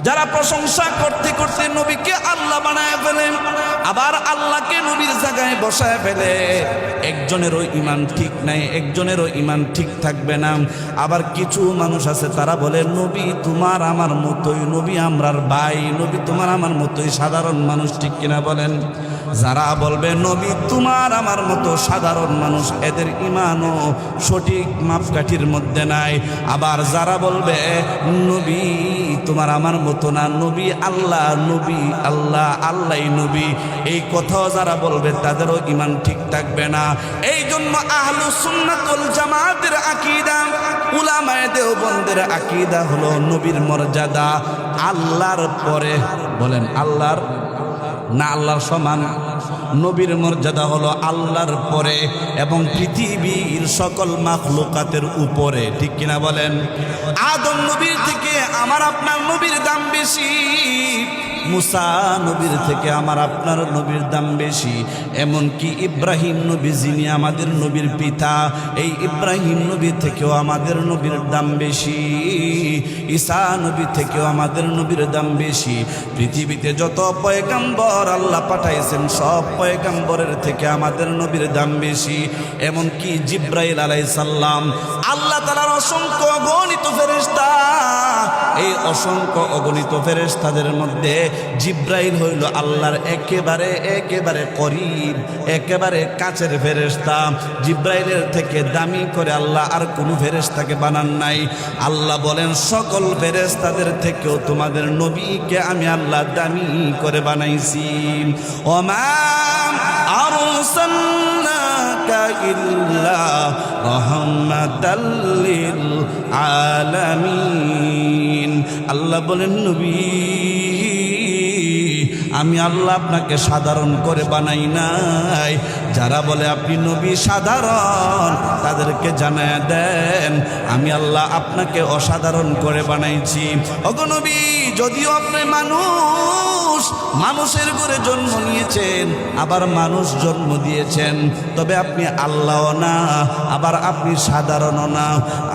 যারা প্রশংসা করতে করতে নবীকে আল্লাহ বানায় ফেলেন, আবার আল্লাহকে নবীর জায়গায় বসায় ফেলে। একজনেরও ইমান ঠিক নাই, একজনেরও ইমান ঠিক থাকবে না। আবার কিছু মানুষ আছে তারা বলে নবী তোমার আমার মতোই, নবী আমরার ভাই, নবী তোমার আমার মতোই সাধারণ মানুষ। ঠিক কিনা বলেন? যারা বলবে নবী তোমার আমার মতো সাধারণ মানুষ, এদের ইমানও সঠিক মাপকাঠির মধ্যে নাই। আবার যারা বলবে নবী তোমার আমার মতো না, নবী আল্লাহ, নবী আল্লাহ, আল্লাহ নবী, এই কথাও যারা বলবে তাদেরও ইমান ঠিক থাকবে না। এই জন্য আহলুস সুন্নাত ওয়াল জামাতের আকীদা, উলামায়ে দেওবন্দের আকীদা হলো নবীর মর্যাদা আল্লাহর পরে। বলেন আল্লাহর না আল্লাহর সমান? নবীর মর্যাদা হলো আল্লাহর পরে এবং পৃথিবীর সকল মাখলুকাতের উপরে। ঠিক কিনা বলেন? আদম নবীর থেকে আমার আপনার নবীর দাম বেশি, মুসা নবীর থেকে আমার আপনার নবীর দাম বেশি। এমনকি ইব্রাহিম নবী যিনি আমাদের নবীর পিতা, এই ইব্রাহিম নবী থেকেও আমাদের নবীর দাম বেশি। ঈসা নবী থেকেও আমাদের নবীর দাম বেশি। পৃথিবীতে যত পয়গম্বর আল্লাহ পাঠাইছেন সব পয়গম্বরের থেকে আমাদের নবীর দাম বেশি। এমনকি জিব্রাইল আলাইহিস সালাম, আল্লাহ তাআলার অসংখ্য অগণিত ফেরেশতা, এই অসংখ্য অগণিত ফেরেশতাদের মধ্যে জিব্রাইল হইল আল্লাহর একেবারে একেবারে করিব, একেবারে কাছের ফেরেশতা। জিব্রাইলের থেকে দামি করে আল্লাহ আর কোনো ফেরেশতাকে বানান নাই। আল্লাহ বলেন সকল ফেরেশতাদের থেকেও তোমাদের নবীকে আমি আল্লাহ দামি করে বানাইছি। ওমা আরসালনাকা ইল্লা রাহমাতাল লিল আলামিন। আল্লাহ বলেন নবী আমি আল্লাহ আপনাকে সাধারণ করে বানাই নাই। যারা বলে আপনি নবী সাধারণ, তাদেরকে জানায় দেন আমি আল্লাহ আপনাকে অসাধারণ করে বানাইছি। ওগো নবী, যদিও আপনি মানুষ, মানুষের ঘরে জন্ম নিয়েছেন, আবার মানুষ জন্ম দিয়েছেন, তবে আপনি আল্লাহও না, আবার আপনি সাধারণও না।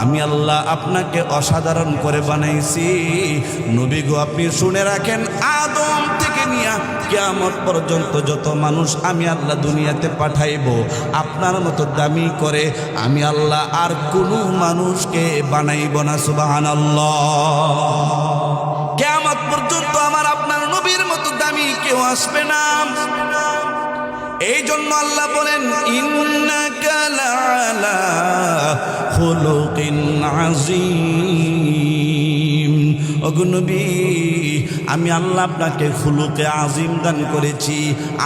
আমি আল্লাহ আপনাকে অসাধারণ করে বানাইছি। নবী গো, আপনি শুনে রাখেন, আদম থেকে নিয়ে কিয়ামত পর্যন্ত যত মানুষ আমি আল্লাহ দুনিয়াতে পাঠাইব, আপনার মতো দামি করে আমি আল্লাহ আর কোনো মানুষকে বানাইব না। সুবহানাল্লাহ। কিয়ামত পর্যন্ত আমার আপনার নবীর মতো দামি কেউ আসবে না। এই জন্য আল্লাহ বলেন ইন্নাকা লাআলা খুলুকিন আযীম। ওগো নবী, আমি আল্লাহ আপনাকে খুলুকে আজিম দান করেছি।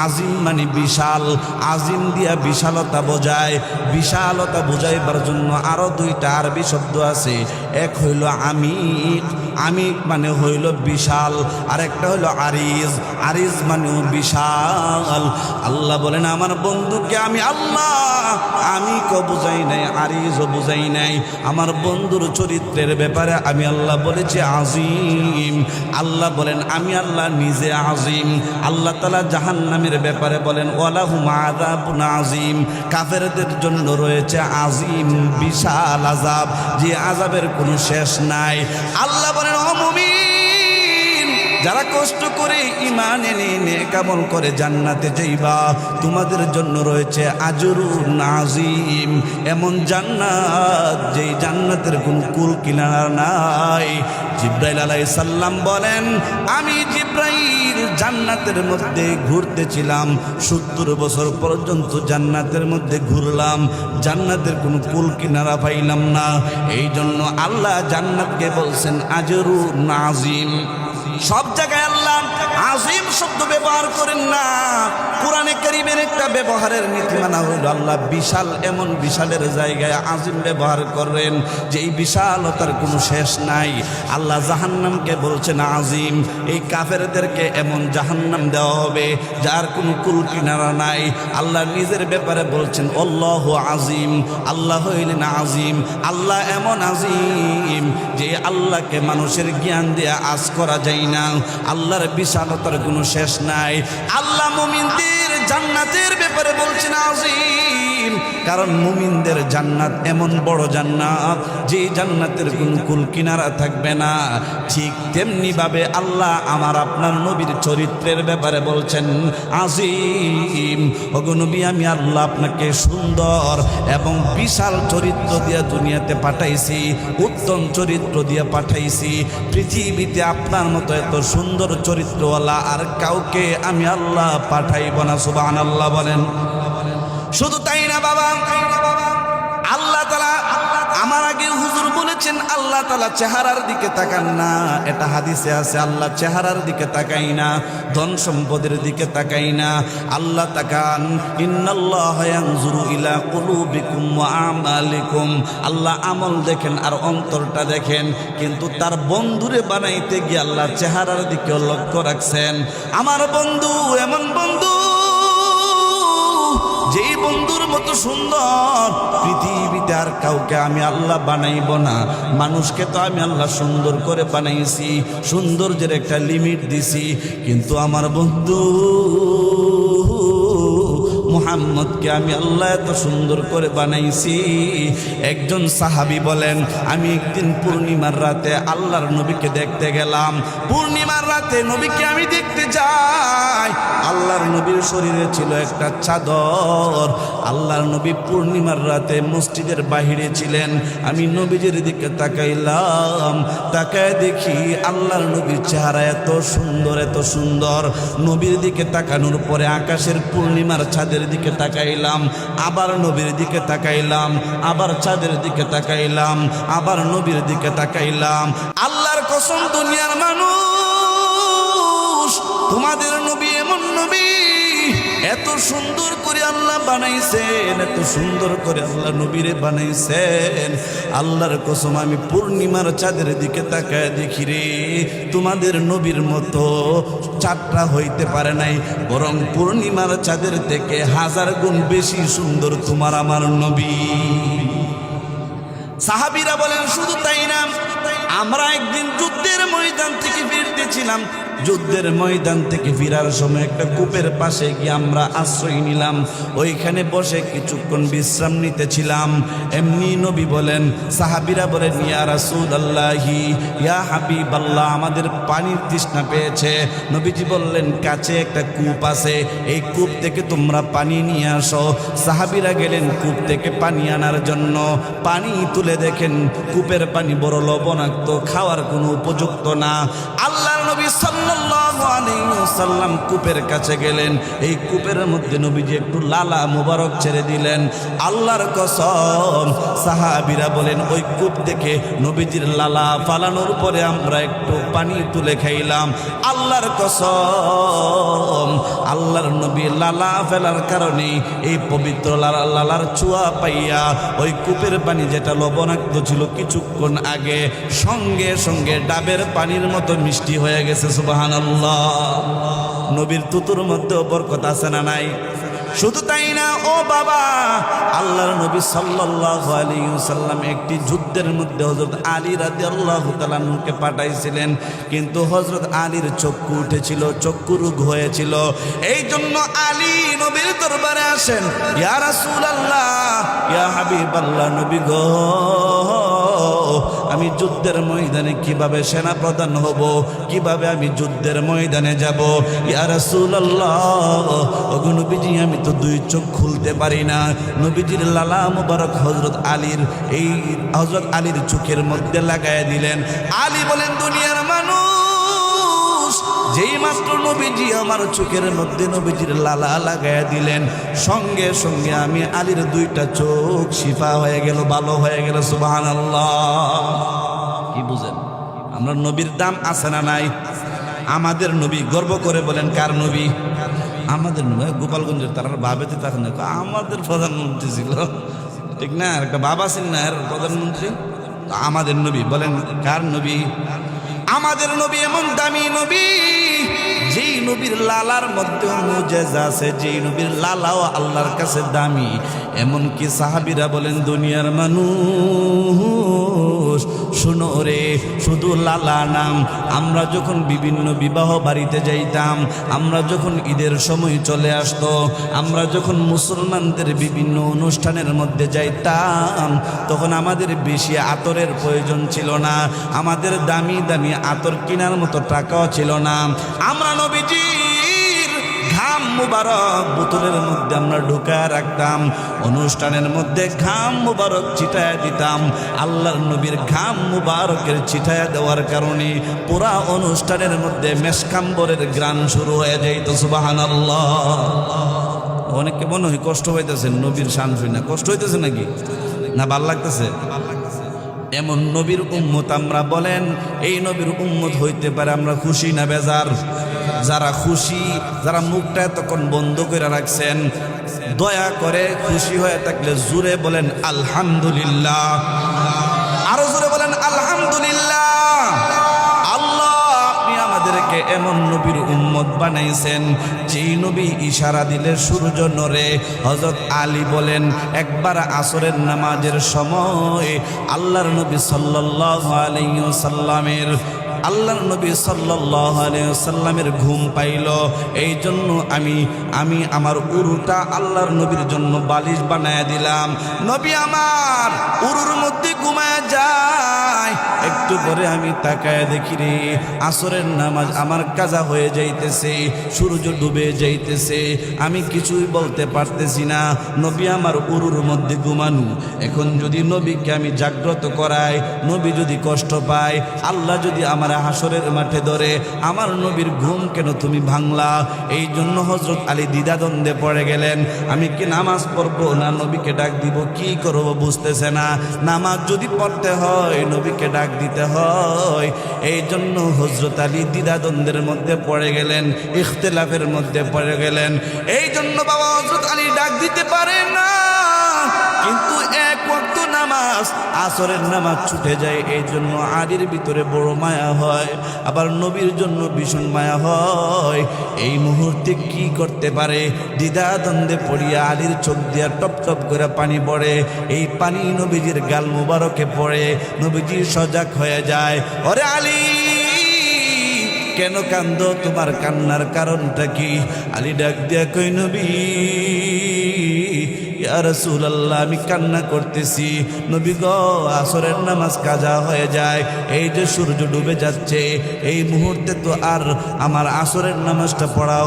আজিম মানে বিশাল, আজিম দিয়া বিশালতা বোঝায়। বিশালতা বোঝাইবার জন্য আরো দুইটা আরবি শব্দ আছে। এক হইল আমিক, আমিক মানে হইল বিশাল, আর একটা হইল আরিজ, আরিজ মানেও বিশাল। আল্লাহ বলেন আমার বন্ধুকে আমি আল্লাহ আমিকও বুঝাই নাই, আরিজও বুঝাই নাই। আমার বন্ধুর চরিত্রের ব্যাপারে আমি আল্লাহ বলেছি আজিম। আল্লাহ বলেন আমি আল্লাহ নিজে আজিম। আল্লাহ তাআলা জাহান্নামের ব্যাপারে বলেন ওয়ালাহুম আযাবুন আযীম। কাফেরদের জন্য রয়েছে আজিম বিশাল আযাব, যে আযাবের কোনো শেষ নাই। আল্লাহ বলেন ও মুমিন, যারা কষ্ট করে ঈমান এনে নেক আমল করে জান্নাতে যাইবা, তোমাদের জন্য রয়েছে আজরুন আযীম, এমন জান্নাত যেই জান্নাতের কোন কুল কিনারা নাই। জিব্রাইল আলাইহিস সালাম বলেন, আমি জিব্রাইল জান্নাতের মধ্যে ঘুরতেছিলাম, 70 বছর পর্যন্ত জান্নাতের মধ্যে ঘুরলাম, জান্নাতের কোনো কুল কিনারা পাইলাম না। এই জন্য আল্লাহ জান্নাতকে বলছেন আজরুন আযীম। সব জায়গায় আল্লাহ আযীম শব্দ ব্যবহার করেন না। কোরআনে কারীমের একটা ব্যবহারের নীতিমালা হইল আল্লাহ বিশাল, এমন বিশালের জায়গায় আযীম ব্যবহার করেন যে এই বিশালতার কোনো শেষ নাই। আল্লাহ জাহান্নামকে বলছেন আযীম, এই কাফেরদেরকে এমন জাহান্নাম দেওয়া হবে যার কোনো কুল কিনারা নাই। আল্লাহ নিজের ব্যাপারে বলছেন আল্লাহু আযীম, আল্লাহ হইলেন আযীম। আল্লাহ এমন আযীম যে আল্লাহকে মানুষের জ্ঞান দিয়ে আজ করা যায় না। আল্লাহর বিশালতার কোনো শেষ নাই। আল্লাহ মুমিনদের জান্নাতের ব্যাপারে বলছেন আযীম, কারণ মুমিনদের জান্নাত এমন বড় জান্নাত যে জান্নাতের কোনো কুল কিনারা থাকবে না। ঠিক তেমনি ভাবে আল্লাহ আমার আপনার নবীর চরিত্রের ব্যাপারে বলছেন আযীম। ওগো নবী, আমি আল্লাহ আপনাকে সুন্দর এবং বিশাল চরিত্র দিয়ে দুনিয়াতে পাঠাইছি, উত্তম চরিত্র দিয়ে পাঠাইছি। পৃথিবীতে আপনার মতো এত সুন্দর চরিত্রওয়ালা আর কাউকে আমি আল্লাহ পাঠাইব না। সুবহানাল্লাহ বলেন। শুধু তাই না বাবা, আল্লাহ তাআলা আমার আগে হুজুর বলেছেন আল্লাহ তাআলা চেহারার দিকে তাকান না। এটা হাদিসে আছে, আল্লাহ চেহারার দিকে তাকাই না, ধন সম্পদের দিকে তাকাই না। আল্লাহ তাকান ইন্নাল্লাহা ইয়ানজুরু ইলা কুলুবিকুম ওয়া আমালিকুম। আল্লাহ আমল দেখেন আর অন্তরটা দেখেন। কিন্তু তার বন্ধুরে বানাইতে গিয়ে আল্লাহ চেহারার দিকে লক্ষ্য রাখছেন। আমার বন্ধু এমন বন্ধু যেই বন্ধুর মতো সুন্দর পৃথিবীতে আর কাউকে আমি আল্লাহ বানাইব না। মানুষকে তো আমি আল্লাহ সুন্দর করে বানাইছি, সৌন্দর্যের একটা লিমিট দিছি, কিন্তু আমার বন্ধু মুহাম্মদকে আমি আল্লাহ এত সুন্দর করে বানাইছি। একজন সাহাবী বলেন, আমি একদিন পূর্ণিমার রাতে আল্লাহর নবীকে দেখতে গেলাম। পূর্ণিমার রাতে নবীকে আমি দেখতে যাই, আল্লাহর নবীর শরীরে ছিল একটা চাদর। আল্লাহর নবী পূর্ণিমার রাতে মসজিদের বাহিরে ছিলেন। আমি নবীজির দিকে তাকাইলাম, তাকায় দেখি আল্লাহর নবীর চেহারা এত সুন্দর, এত সুন্দর। নবীর দিকে তাকানোর পরে আকাশের পূর্ণিমার চাঁদের দিকে তাকাইলাম, আবার নবীর দিকে তাকাইলাম, আবার চাঁদের দিকে তাকাইলাম, আবার নবীর দিকে তাকাইলাম। আল্লাহর কসম দুনিয়ার মানুষ, তোমাদের নবী এমন নবী, এত সুন্দর করে আল্লাহ বানাইছেন, এত সুন্দর করে আল্লাহ নবীরে বানাইছেন। আল্লাহর কসম আমি পূর্ণিমার চাঁদের দিকে তাকায় দেখি রে, তোমাদের নবীর মতো চাঁদটা হইতে পারে নাই, বরং পূর্ণিমার চাঁদের থেকে 1000 গুণ বেশি সুন্দর তোমার আমার নবী। সাহাবীরা বলেন, শুধু তাই না, আমরা একদিন যুদ্ধের ময়দান থেকে ফিরতেছিলাম। যুদ্ধের ময়দান থেকে ফিরার সময় একটা কূপের পাশে গিয়ে আমরা আশ্রয় নিলাম। ওইখানে বসে কিছুক্ষণ বিশ্রাম নিতেছিলাম। এমনি নবী বলেন, সাহাবীরা বলেন, ইয়া রাসূলুল্লাহি, ইয়া হাবিবাল্লাহ, আমাদের পানির তৃষ্ণা পেয়েছে। নবীজি বললেন, কাছে একটা কূপ আছে, এই কূপ থেকে তোমরা পানি নিয়ে আসো। সাহাবীরা গেলেন কূপ থেকে পানি আনার জন্য। পানি তুলে দেখেন কূপের পানি বড় লবণাক্ত, খাওয়ার কোনো উপযুক্ত না। আল্লাহর নবী সাল্লাল্লাহু আলাইহি ওয়াসাল্লাম কূপের কাছে গেলেন। এই কূপের মধ্যে নবীজি একটু লালা মুবারক ছেড়ে দিলেন। আল্লাহর কসম, সাহাবীরা বলেন, ওই কূপ থেকে নবীজির লালা ফালানোর পরে আমরা একটু পানি তুলে খাইলাম। আল্লাহর কসম, আল্লাহর নবী লালা ফেলার কারণে এই পবিত্র লালার ছোঁয়া পাইয়া ওই কূপের পানি যেটা লবণাক্ত ছিল কিছুক্ষণ আগে সঙ্গে সঙ্গে ডাবের পানির মতো মিষ্টি হয়ে গেছে। সুবহানাল্লাহ। নবীর তুতুর মধ্যে বরকত আছে না নাই? শুধু তাই না, ও বাবা, আল্লাহর নবী সাল্লাল্লাহু আলাইহি ওয়াসাল্লাম একটি যুদ্ধের মধ্যে হযরত আলী রাদিয়াল্লাহু তাআলা আনহুকে পাঠাইছিলেন, কিন্তু হযরত আলীর চক্ষু উঠেছিল, চক্ষু রোগ হয়েছিল। এই জন্য আলী নবীর দরবারে আসেন, ইয়া রাসূলুল্লাহ, ইয়া হাবিবাল্লাহ, নবী গো, আমি যুদ্ধের ময়দানে কিভাবে সেনা প্রধান হব, কিভাবে আমি যুদ্ধের ময়দানে যাব। ইয়া রাসূলুল্লাহ, ওগো নবীজি আমি তো দুই চোখ খুলতে পারি না। নবীজির লালা মুবারক হযরত আলীর চোখের মধ্যে লাগায় দিলেন। আলী বলেন, দুনিয়ার মানুষ, যেই মাত্র নবীজি আমার চোখের মধ্যে নবীজির লালা লাগায় দিলেন, সঙ্গে সঙ্গে আমি আলীর দুইটা চোখ শিফা হয়ে গেল, ভালো হয়ে গেল। সুবহানাল্লাহ। কি বুঝেন? আমরা নবীর দাম আছে না নাই? আমাদের নবী, গর্ব করে বলেন কার নবী? আমাদের নবী। গোপালগঞ্জের তারা ভাবেতে থাকে না, আমাদের প্রধানমন্ত্রী ছিল, ঠিক না? একটা বাবা ছিল না এর প্রধানমন্ত্রী। আমাদের নবী, বলেন কার নবী? আমাদের নবী এমন দামি নবী, যেই নবীর লালার মধ্যে মুজেজা আছে, যেই নবীর লালাও আল্লাহর কাছে দামি। এমনকি সাহাবীরা বলেন, দুনিয়ার মানুষ শুনো রে, শুধু লালা নাম। আমরা যখন বিভিন্ন বিবাহ বাড়িতে যাইতাম, আমরা যখন ঈদের সময় চলে আসতো, আমরা যখন মুসলমানদের বিভিন্ন অনুষ্ঠানের মধ্যে যাইতাম, তখন আমাদের বেশি আতরের প্রয়োজন ছিল না, আমাদের দামি দামি আতর কেনার মতো টাকাও ছিল না। আমরা নবীজির ঘাম মুবারক বোতলের মধ্যে আমরা ঢুকায় রাখতাম, অনুষ্ঠানের মধ্যে ঘাম মুবারক ছিটায় দিতাম। আল্লাহর নবীর ঘাম মুবারকের ছিটায় দেওয়ার কারণে পুরা অনুষ্ঠানের মধ্যে মেশকাম্বরের গ্রান শুরু হয়ে যাইত। সুবহানাল্লাহ। অনেককে মনে হয় কষ্ট হইতেছে নবীর শান শুনে, কষ্ট হইতেছে নাকি? না ভাল লাগতেছে? এমন নবীর উম্মত আমরা, বলেন এই নবীর উম্মত হইতে পারে আমরা খুশি না বেজার? যারা খুশি, যারা মুখটা তখন বন্ধ করে রাখছেন, দয়া করে খুশি হয়ে থাকলে জোরে বলেন আলহামদুলিল্লাহ। আরো জোরে বলেন আলহামদুলিল্লাহ। আল্লাহ, আপনি আমাদেরকে এমন নবীর উম্মত বানাইছেন, যেই নবী ইশারা দিলে সূর্য নড়ে। হযরত আলী বলেন, একবার আসরের নামাজের সময় আল্লাহর নবী সাল্লাল্লাহু আলাইহি ওয়াসাল্লামের ঘুম পাইল। এই জন্য আমি আমার উরুটা আল্লাহর নবীর জন্য বালিশ বানায় দিলাম। নবী আমার উরুর মধ্যে ঘুমায় যায়। একটু পরে আমি তাকায় দেখি রে, আসরের নামাজ আমার কাজা হয়ে যাইতেছে, সূর্য ডুবে যাইতেছে, আমি কিছুই বলতে পারতেছি না। নবী আমার উরুর মধ্যে ঘুমানো। এখন যদি নবীকে আমি জাগ্রত করাই, নবী যদি কষ্ট পায়, আল্লাহ যদি আমার হাসরের মাঠে ধরে, আমার নবীর ঘুম কেন তুমি ভাঙলা? এই জন্য হযরত আলী দ্বিধাদ্বন্দ্বে পড়ে গেলেন, আমি কি নামাজ পড়বো না নবীকে ডাক দিব, কি করবো বুঝতেছে না। নামাজ যদি পড়তে হয়, নবীকে ডাক দিতে হয়। এই জন্য হযরত আলী দ্বিধাদ্বন্দ্বের মধ্যে পড়ে গেলেন, ইখতিলাফের মধ্যে পড়ে গেলেন। এই জন্য বাবা হযরত আলী ডাক দিতে পারে না, কিন্তু এক ওয়াক্ত নামাজ, আসরের নামাজ ছুটে যায়। এই জন্য আলীর ভিতরে বড় মায়া হয়, আবার নবীর জন্য ভীষণ মায়া হয়। এই মুহূর্তে কি করতে পারে? দ্বিধাদ্বন্দ্বে পড়িয়া আলীর চোখ দিয়া টপ টপ করে পানি পড়ে। এই পানি নবীজির গাল মুবারকে পড়ে, নবীজি সজাগ হয়ে যায়। ওরে আলী, কেন কান্দো? তোমার কান্নার কারণটা কি? আলী ডাক দিয়া কই, নবী ইয়া রাসূলুল্লাহ, আমি কান্না করতেছি। নবী গো, আসরের নামাজ কাজা হয়ে যায়, এই যে সূর্য ডুবে যাচ্ছে, এই মুহূর্তে তো আর আমার আসরের নামাজটা পড়া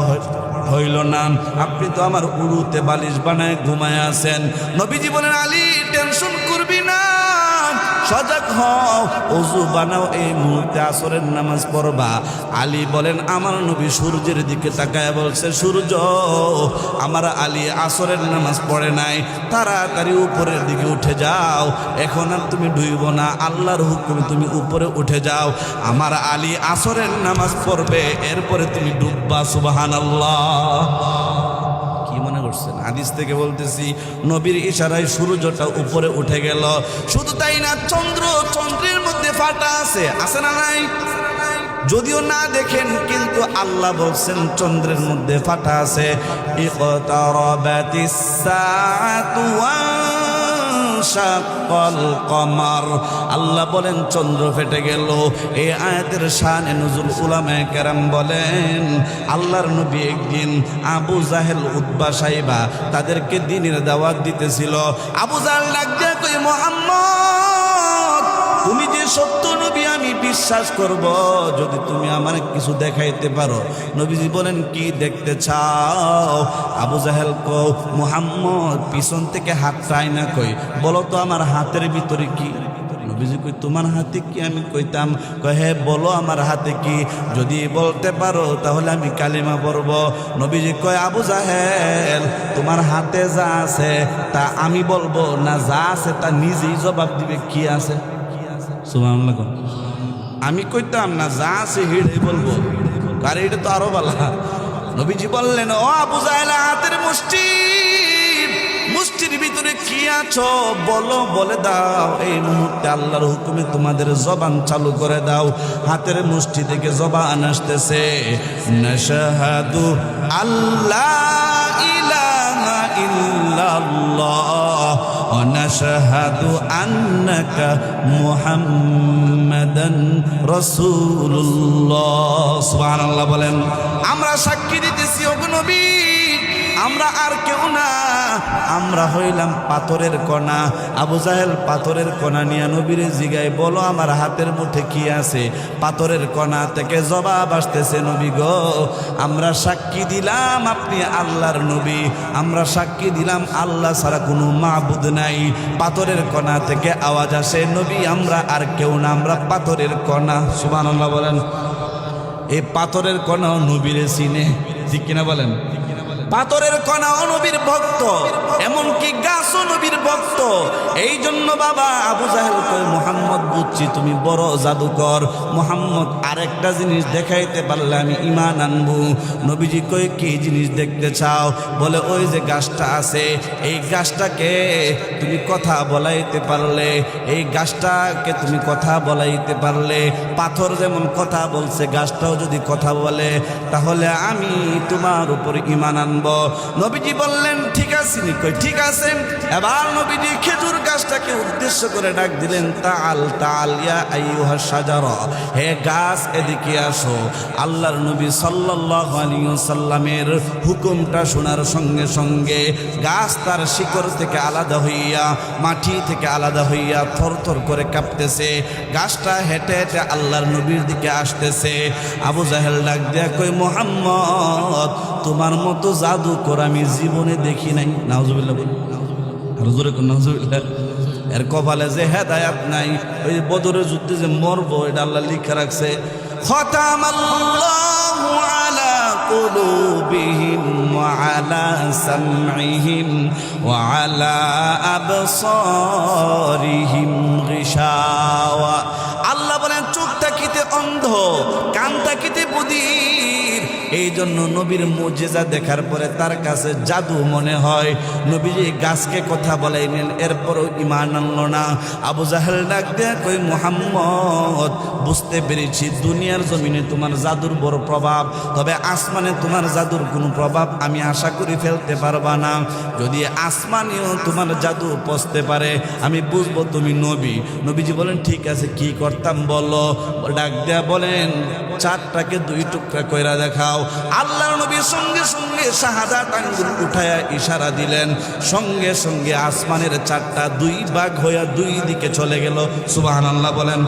হইল না। আপনি তো আমার উরুতে বালিশ বানায় ঘুমায় আছেন। নবীজি বলেন, আলী টেনশন করবি না, সজাগ হও, ওযু বানাও, এই মুহূর্তে আসরের নামাজ পড়বা। আলী বলেন, আমার নবী সূর্যের দিকে তাকায় বলছে, সূর্য, আমার আলী আসরের নামাজ পড়ে নাই, তাড়াতাড়ি উপরের দিকে উঠে যাও, এখন আর তুমি ডুইব না, আল্লাহর হুকুমে তুমি উপরে উঠে যাও, আমার আলী আসরের নামাজ পড়বে, এরপরে তুমি ডুববা। সুবহানাল্লাহ। কি মনে করছেন? হাদিস থেকে বলতেছি, নবীর ইশারায় সূর্যটা উপরে উঠে গেল। শুধু তাই না, চন্দ্রের মধ্যে ফাটা আছে, আছে না নাই? যদিও না দেখেন, কিন্তু আল্লাহ বলছেন চন্দ্রের মধ্যে ফাটা আছে। ইকতারাবাতিস সাআতু ওয়ানশাক্কাল কমার। আল্লাহ বলেন চন্দ্র ফেটে গেল। এই আয়াতের শানে নুজুল উলামায়ে কেরাম বলেন, আল্লাহর নবী একদিন আবু জাহেল, উতবা, সাইবা তাদেরকে দ্বীনের দাওয়াত দিতেছিল। আবু জাহেল ডাক দিয়ে কই, মুহাম্মদ তুমি যে সত্য নবী আমি বিশ্বাস করব যদি তুমি আমার কিছু দেখাইতে পারো। নবীজি বলেন কি দেখতে চাও? আবু জাহেল কও মুহাম্মদ পিছন থেকে হাতটা আইনা কই বলো তো আমার হাতের ভিতরে কি? নবীজি কই তোমার হাতে কি? আমি কইতাম কয় হ্যাঁ বলো আমার হাতে কি, যদি বলতে পারো তাহলে আমি কালিমা পড়ব। নবীজি কয় আবু জাহেল তোমার হাতে যা আছে তা আমি বলবো না যা আছে তা নিজেই জবাব দিবে কি আছে? সুবহানাল্লাহ। আমি কইতাম না যা আছে হিড়ে বলবো, আর এটা তো আরো ভালো। নবীজি বললেন ও আবু জাহেল হাতের মুষ্টির ভিতরে কি আছো বলো, বলে দাও। এই মুহূর্তে আল্লাহর হুকুমে তোমাদের জবান চালু করে দাও। হাতের মুষ্টি থেকে জবান আসতেছে নাশহাদু আল্লাহ ইলাহা ইল্লাল্লাহ ওয়া নাশহাদু আন্নাকা মুহাম্মাদান রাসূলুল্লাহ। সুবহানাল্লাহ বলেন। আমরা সাক্ষী দিতেছি ওগো নবী আমরা আর কেউ না, আমরা হইলাম পাথরের কণা। আবু জাহেল পাথরের কণা নিয়ে নবীরে জিগায় বলো আমার হাতের মুঠে কি আছে? পাথরের কণা থেকে জবাব আসতেছে নবী গো আমরা সাক্ষী দিলাম আপনি আল্লাহর নবী, আমরা সাক্ষী দিলাম আল্লাহ ছাড়া কোনো মাবুদ নাই। পাথরের কণা থেকে আওয়াজ আসে নবী আমরা আর কেউ না, আমরা পাথরের কণা। সুবহানাল্লাহ বলেন। এই পাথরের কণাও নবীরে চিনে, ঠিক কিনা বলেন? পাথরের কণা নবীর ভক্ত, এমনকি গাছও নবীর ভক্ত। এই জন্য বাবা আবু জাহেল কয় মুহাম্মদ বুঝছি তুমি বড় জাদুকর, মুহাম্মদ আরেকটা জিনিস দেখাইতে পারলে আমি ঈমান আনবো। নবীজি কয় কি জিনিস দেখতে চাও? বলে ওই যে গাছটা আছে এই গাছটাকে তুমি কথা বলাইতে পারলে, এই গাছটাকে তুমি কথা বলাইতে পারলে, পাথর যেমন কথা বলছে গাছটাও যদি কথা বলে তাহলে আমি তোমার উপর ঈমান আনবো। নবীজি বললেন ঠিক আছে কই ঠিক আছে। এবার নবীজি খেজুর গাছটাকে উদ্দেশ্য করে ডাক দিলেন তাআল তাআল ইয়া আইয়ুহাশ শাজারা, হে গাছ এদিকে আসো। আল্লাহর নবী সাল্লাল্লাহু আলাইহি ওয়াসাল্লামের হুকুমটা শোনার সঙ্গে সঙ্গে গাছ তার শিকড় থেকে আলাদা হইয়া মাটি থেকে আলাদা হইয়া থরথর করে কাঁপতেছে। গাছটা হেঁটে হেঁটে আল্লাহর নবীর দিকে আসতেছে। আবু জাহেল ডাক দেয়া কই মুহাম্মদ তোমার মতো জাদুকর আমি জীবনে দেখি নাই। নাউজুবিল্লাহ বল, আর জোরে কোন নাউজুবিল্লাহ। এর কপালে যে হেদায়াত নাই, ওই বদরের যুদ্ধে যে মরবো এটা আল্লাহ লিখে রাখছে। খতামাল্লাহু আলা কুলুবিহিম ওয়া আলা সামঈহিম ওয়া আলা আবসারিহিম গিশাওয়া। আল্লাহ বলেন চোখ তাকিতে অন্ধ, কান তাকিতে বধির। এই জন্য নবীর মুজিজা দেখার পরে তার কাছে জাদু মনে হয়। নবীজি গাছকে কথা বলাইলেন, এরপরও ঈমান আনলো না। আবু জাহেল ডাক দেয়া কই মুহাম্মদ বুঝতে পেরেছি দুনিয়ার জমিনে তোমার জাদুর বড় প্রভাব, তবে আসমানে তোমার জাদুর কোনো প্রভাব আমি আশা করি ফেলতে পারবা না। যদি আসমানেও তোমার জাদু পৌঁছতে পারে আমি বুঝবো তুমি নবী। নবীজি বলেন ঠিক আছে কি করতাম বলো। ডাক দেয়া বলেন চারটাকে দুই টুকরা কইরা দেখাও। আল্লাহর নবীর সঙ্গে সঙ্গে শাহাদাত আঙ্গুল উঠায়া ইশারা দিলেন, সঙ্গে সঙ্গে আসমানের চারটা দুই ভাগ হইয়া দুই দিকে চলে গেল। সুবহানাল্লাহ বলেন।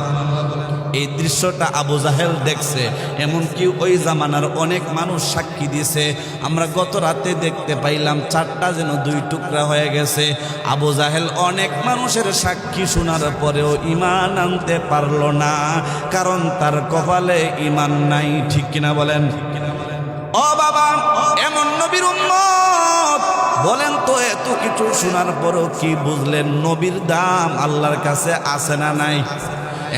এই দৃশ্যটা আবু জাহেল দেখছে, এমনকি ওই জামানার অনেক মানুষ সাক্ষী দিয়েছে। আমরা গত রাতে দেখতে পাইলাম চারটা যেন দুই টুকরা হয়ে গেছে। আবু জাহেল অনেক মানুষের সাক্ষী শোনার পরেও ঈমান আনতে পারল না, কারণ তার কপালে ঈমান নাই। ঠিক কিনা বলেন? ও বাবা এমন নবীর উম্মত বলেন তো এত কিছু শোনার পরও কি বুঝলেন নবীর দাম আল্লাহর কাছে আছে না নাই?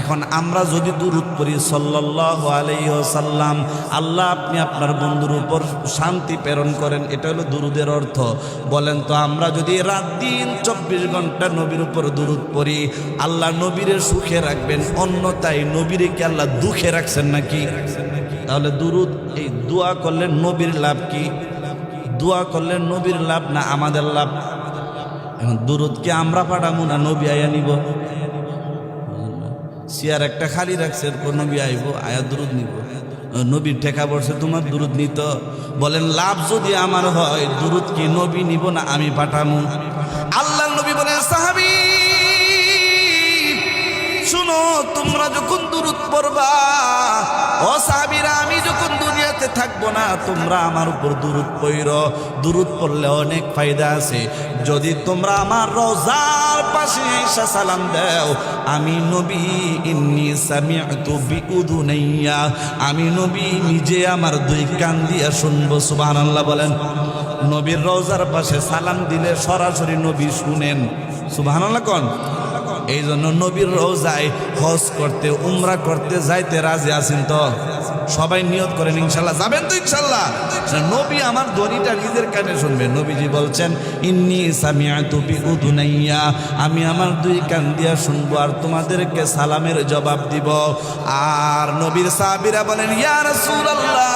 এখন আমরা যদি দুরূদ পড়ি সাল্লাল্লাহু আলাইহি ওয়াসাল্লাম, আল্লাহ আপনি আপনার বন্ধুর উপর শান্তি প্রেরণ করেন, এটা হলো দুরূদের অর্থ। বলেন তো আমরা যদি রাত দিন 24 ঘন্টা নবীর উপর দুরূদ পড়ি, আল্লাহ নবীরে সুখে রাখবেন, অন্যথায় নবীরে কি আল্লাহ দুঃখে রাখছেন নাকি? তাহলে দুরূদ এই দোয়া করলে নবীর লাভ কি? দোয়া করলে নবীর লাভ না আমাদের লাভ? এখন দুরূদ কি আমরা পাঠাবো না নবী আয়া নিব? চেয়ার একটা খালি রাখছে, এরপর নবী আইব আয়া দুরূদ নিব। নবীর ঠেকা পড়ছে তোমার দুরূদ নিত। বলেন লাভ যদি আমার হয় দুরূদ কি নবী নিব না আমি পাঠামু? আল্লাহ নবী বলেন সাহাবী শুনো, তোমরা যখন দুরূদ পড়বা, ও সাহাবীরা, আমি যখন দুনিয়াতে থাকবো না, তোমরা আমার উপর দুরূদ পড়ো। দুরূদ পড়লে অনেক ফায়দা আছে। যদি তোমরা আমার রওজার পাশে এসে সালাম দাও, আমি নবী ইন্নী সামি'তু বিউযুনাইয়া, আমি নবী নিজে আমার দুই কান দিয়া শুনবো। সুবহানাল্লাহ বলেন। নবীর রওজার পাশে সালাম দিলে সরাসরি নবী শুনেন। সুবহানাল্লাহ কোন। এই জন্য নবীর রওজায় হজ করতে, উমরা করতে যাইতে রাজি আছেন তো? সবাই নিয়ত করেন ইনশাল্লাহ যাবেন তো ইনশাল্লাহ। নবী আমার ধ্বনিটা নিজের কানে শুনবেন। নবীজি বলছেন ইন্নী সামি'তু বিউযুনাইয়া, আমি আমার দুই কান দিয়া শুনবো আর তোমাদেরকে সালামের জবাব দিব। আর নবীর সাহাবীরা বলেন ইয়া রাসূলুল্লাহ,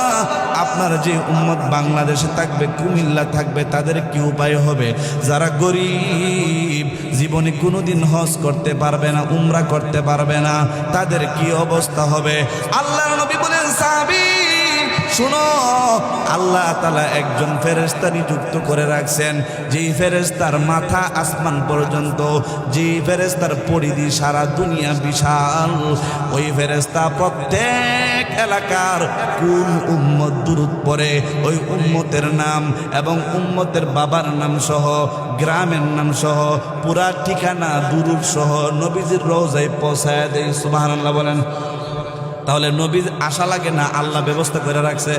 আপনার যে উম্মত বাংলাদেশে থাকবে, কুমিল্লা থাকবে, তাদের কি উপায় হবে? যারা গরিব, জীবনে কোনোদিন হজ করতে পারবে না, উমরা করতে পারবে না, তাদের কি অবস্থা হবে? আল্লাহর নবী বলেন সাহাবী শুনো, আল্লাহ তাআলা একজন ফেরেশতা নিযুক্ত করে রাখছেন, যেই ফেরেশতার মাথা আসমান পর্যন্ত, যেই ফেরেশতার পরিধি সারা দুনিয়া বিশাল। ওই ফেরেশতা প্রত্যেক এলাকার কোন উম্মত দুরূদ পড়ে, ওই উম্মতের নাম এবং উম্মতের বাবার নাম সহ, গ্রামের নাম সহ, পুরা ঠিকানা দুরূদ সহ নবীজির রওজায় পৌঁছায় দেয়। সুবহানাল্লাহ বলেন। তাহলে নবী আশা লাগে না, আল্লাহ ব্যবস্থা করে রাখছে।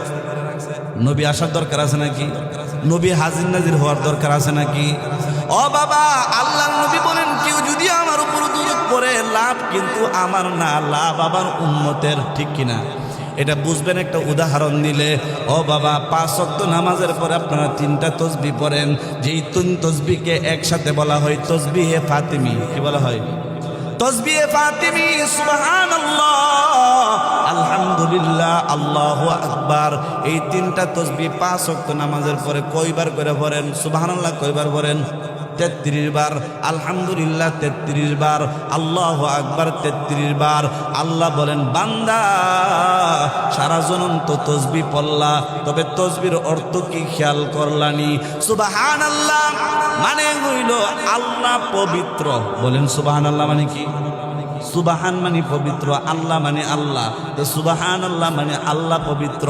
নবী আসার দরকার আছে নাকি? নবী হাজির নাজির হওয়ার দরকার আছে নাকি? ও বাবা, আল্লাহর নবী বলেন কেউ যদি আমার উপর দুরূদ পড়ে, লাভ কিন্তু আমার না, লাভ আমার উম্মতের। ঠিক কিনা? এটা বুঝবেন একটা উদাহরণ দিলে। ও বাবা, 5 ওয়াক্ত নামাজের পরে আপনারা 3টা তাসবিহ পড়েন, যেই 3 তাসবিহকে একসাথে বলা হয় তাসবিহে ফাতিমি। কি বলা হয়? তাসবিহে ফাতিমি। সুবহানাল্লাহ, আলহামদুলিল্লাহ, আল্লাহু আকবার। এই 3টা তাসবিহ 5 ওয়াক্ত নামাজের পরে কয়বার করে পড়েন? সুবহানাল্লাহ কয়বার পড়েন? 33 বার। আলহামদুলিল্লাহ 33 বার। আল্লাহু আকবার 33 বার। আল্লাহ বলেন বান্দা, সারা জনম তো তাসবিহ পড়লা, তবে তাসবির অর্থ কি খেয়াল করলানি? সুবহানাল্লাহ মানে হইল আল্লাহ পবিত্র। বলেন সুবহানাল্লাহ মানে কি? সুবাহান মানে পবিত্র, আল্লাহ মানে আল্লাহ। তো সুবহানাল্লাহ মানে আল্লাহ পবিত্র।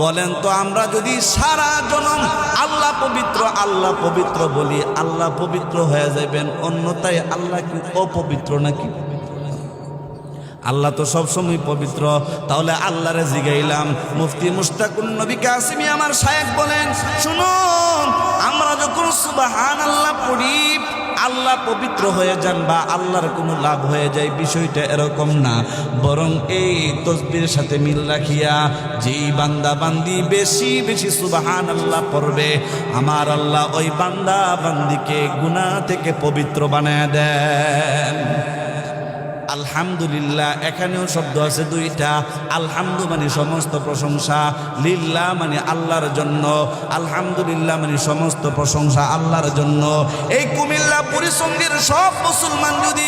বলেন তো আমরা যদি সারা জনম আল্লাহ পবিত্র আল্লাহ পবিত্র বলি, আল্লাহ পবিত্র হয়ে যাবেন, অন্যথায় আল্লাহ কি অপবিত্র নাকি? আল্লাহ তো সবসময় পবিত্র। তাহলে আল্লাহরে জিগাইলাম। মুফতি মুশতাকুন নবী কাসিমি আমার শায়েখ বলেন শুনুন, আমরা যখন সুবহানাল্লাহ পড়ি, আল্লাহ পবিত্র হয়ে যান বা আল্লাহর কোনো লাভ হয়ে যায়, বিষয়টা এরকম না। বরং এই তাসবিহের সাথে মিল রাখিয়া যেই বান্দা বান্দি বেশি বেশি সুবহানাল্লাহ পড়বে, আমার আল্লাহ ওই বান্দা বান্দিকে গুনাহ থেকে পবিত্র বানায় দেন। আলহামদুলিল্লাহ এখানেও শব্দ আছে 2টা। আলহামদু মানে সমস্ত প্রশংসা, লিল্লাহ মানে আল্লাহর জন্য। আলহামদুলিল্লাহ মানে সমস্ত প্রশংসা আল্লাহর জন্য। এই কুমিল্লা পরিসংঘের সব মুসলমান যদি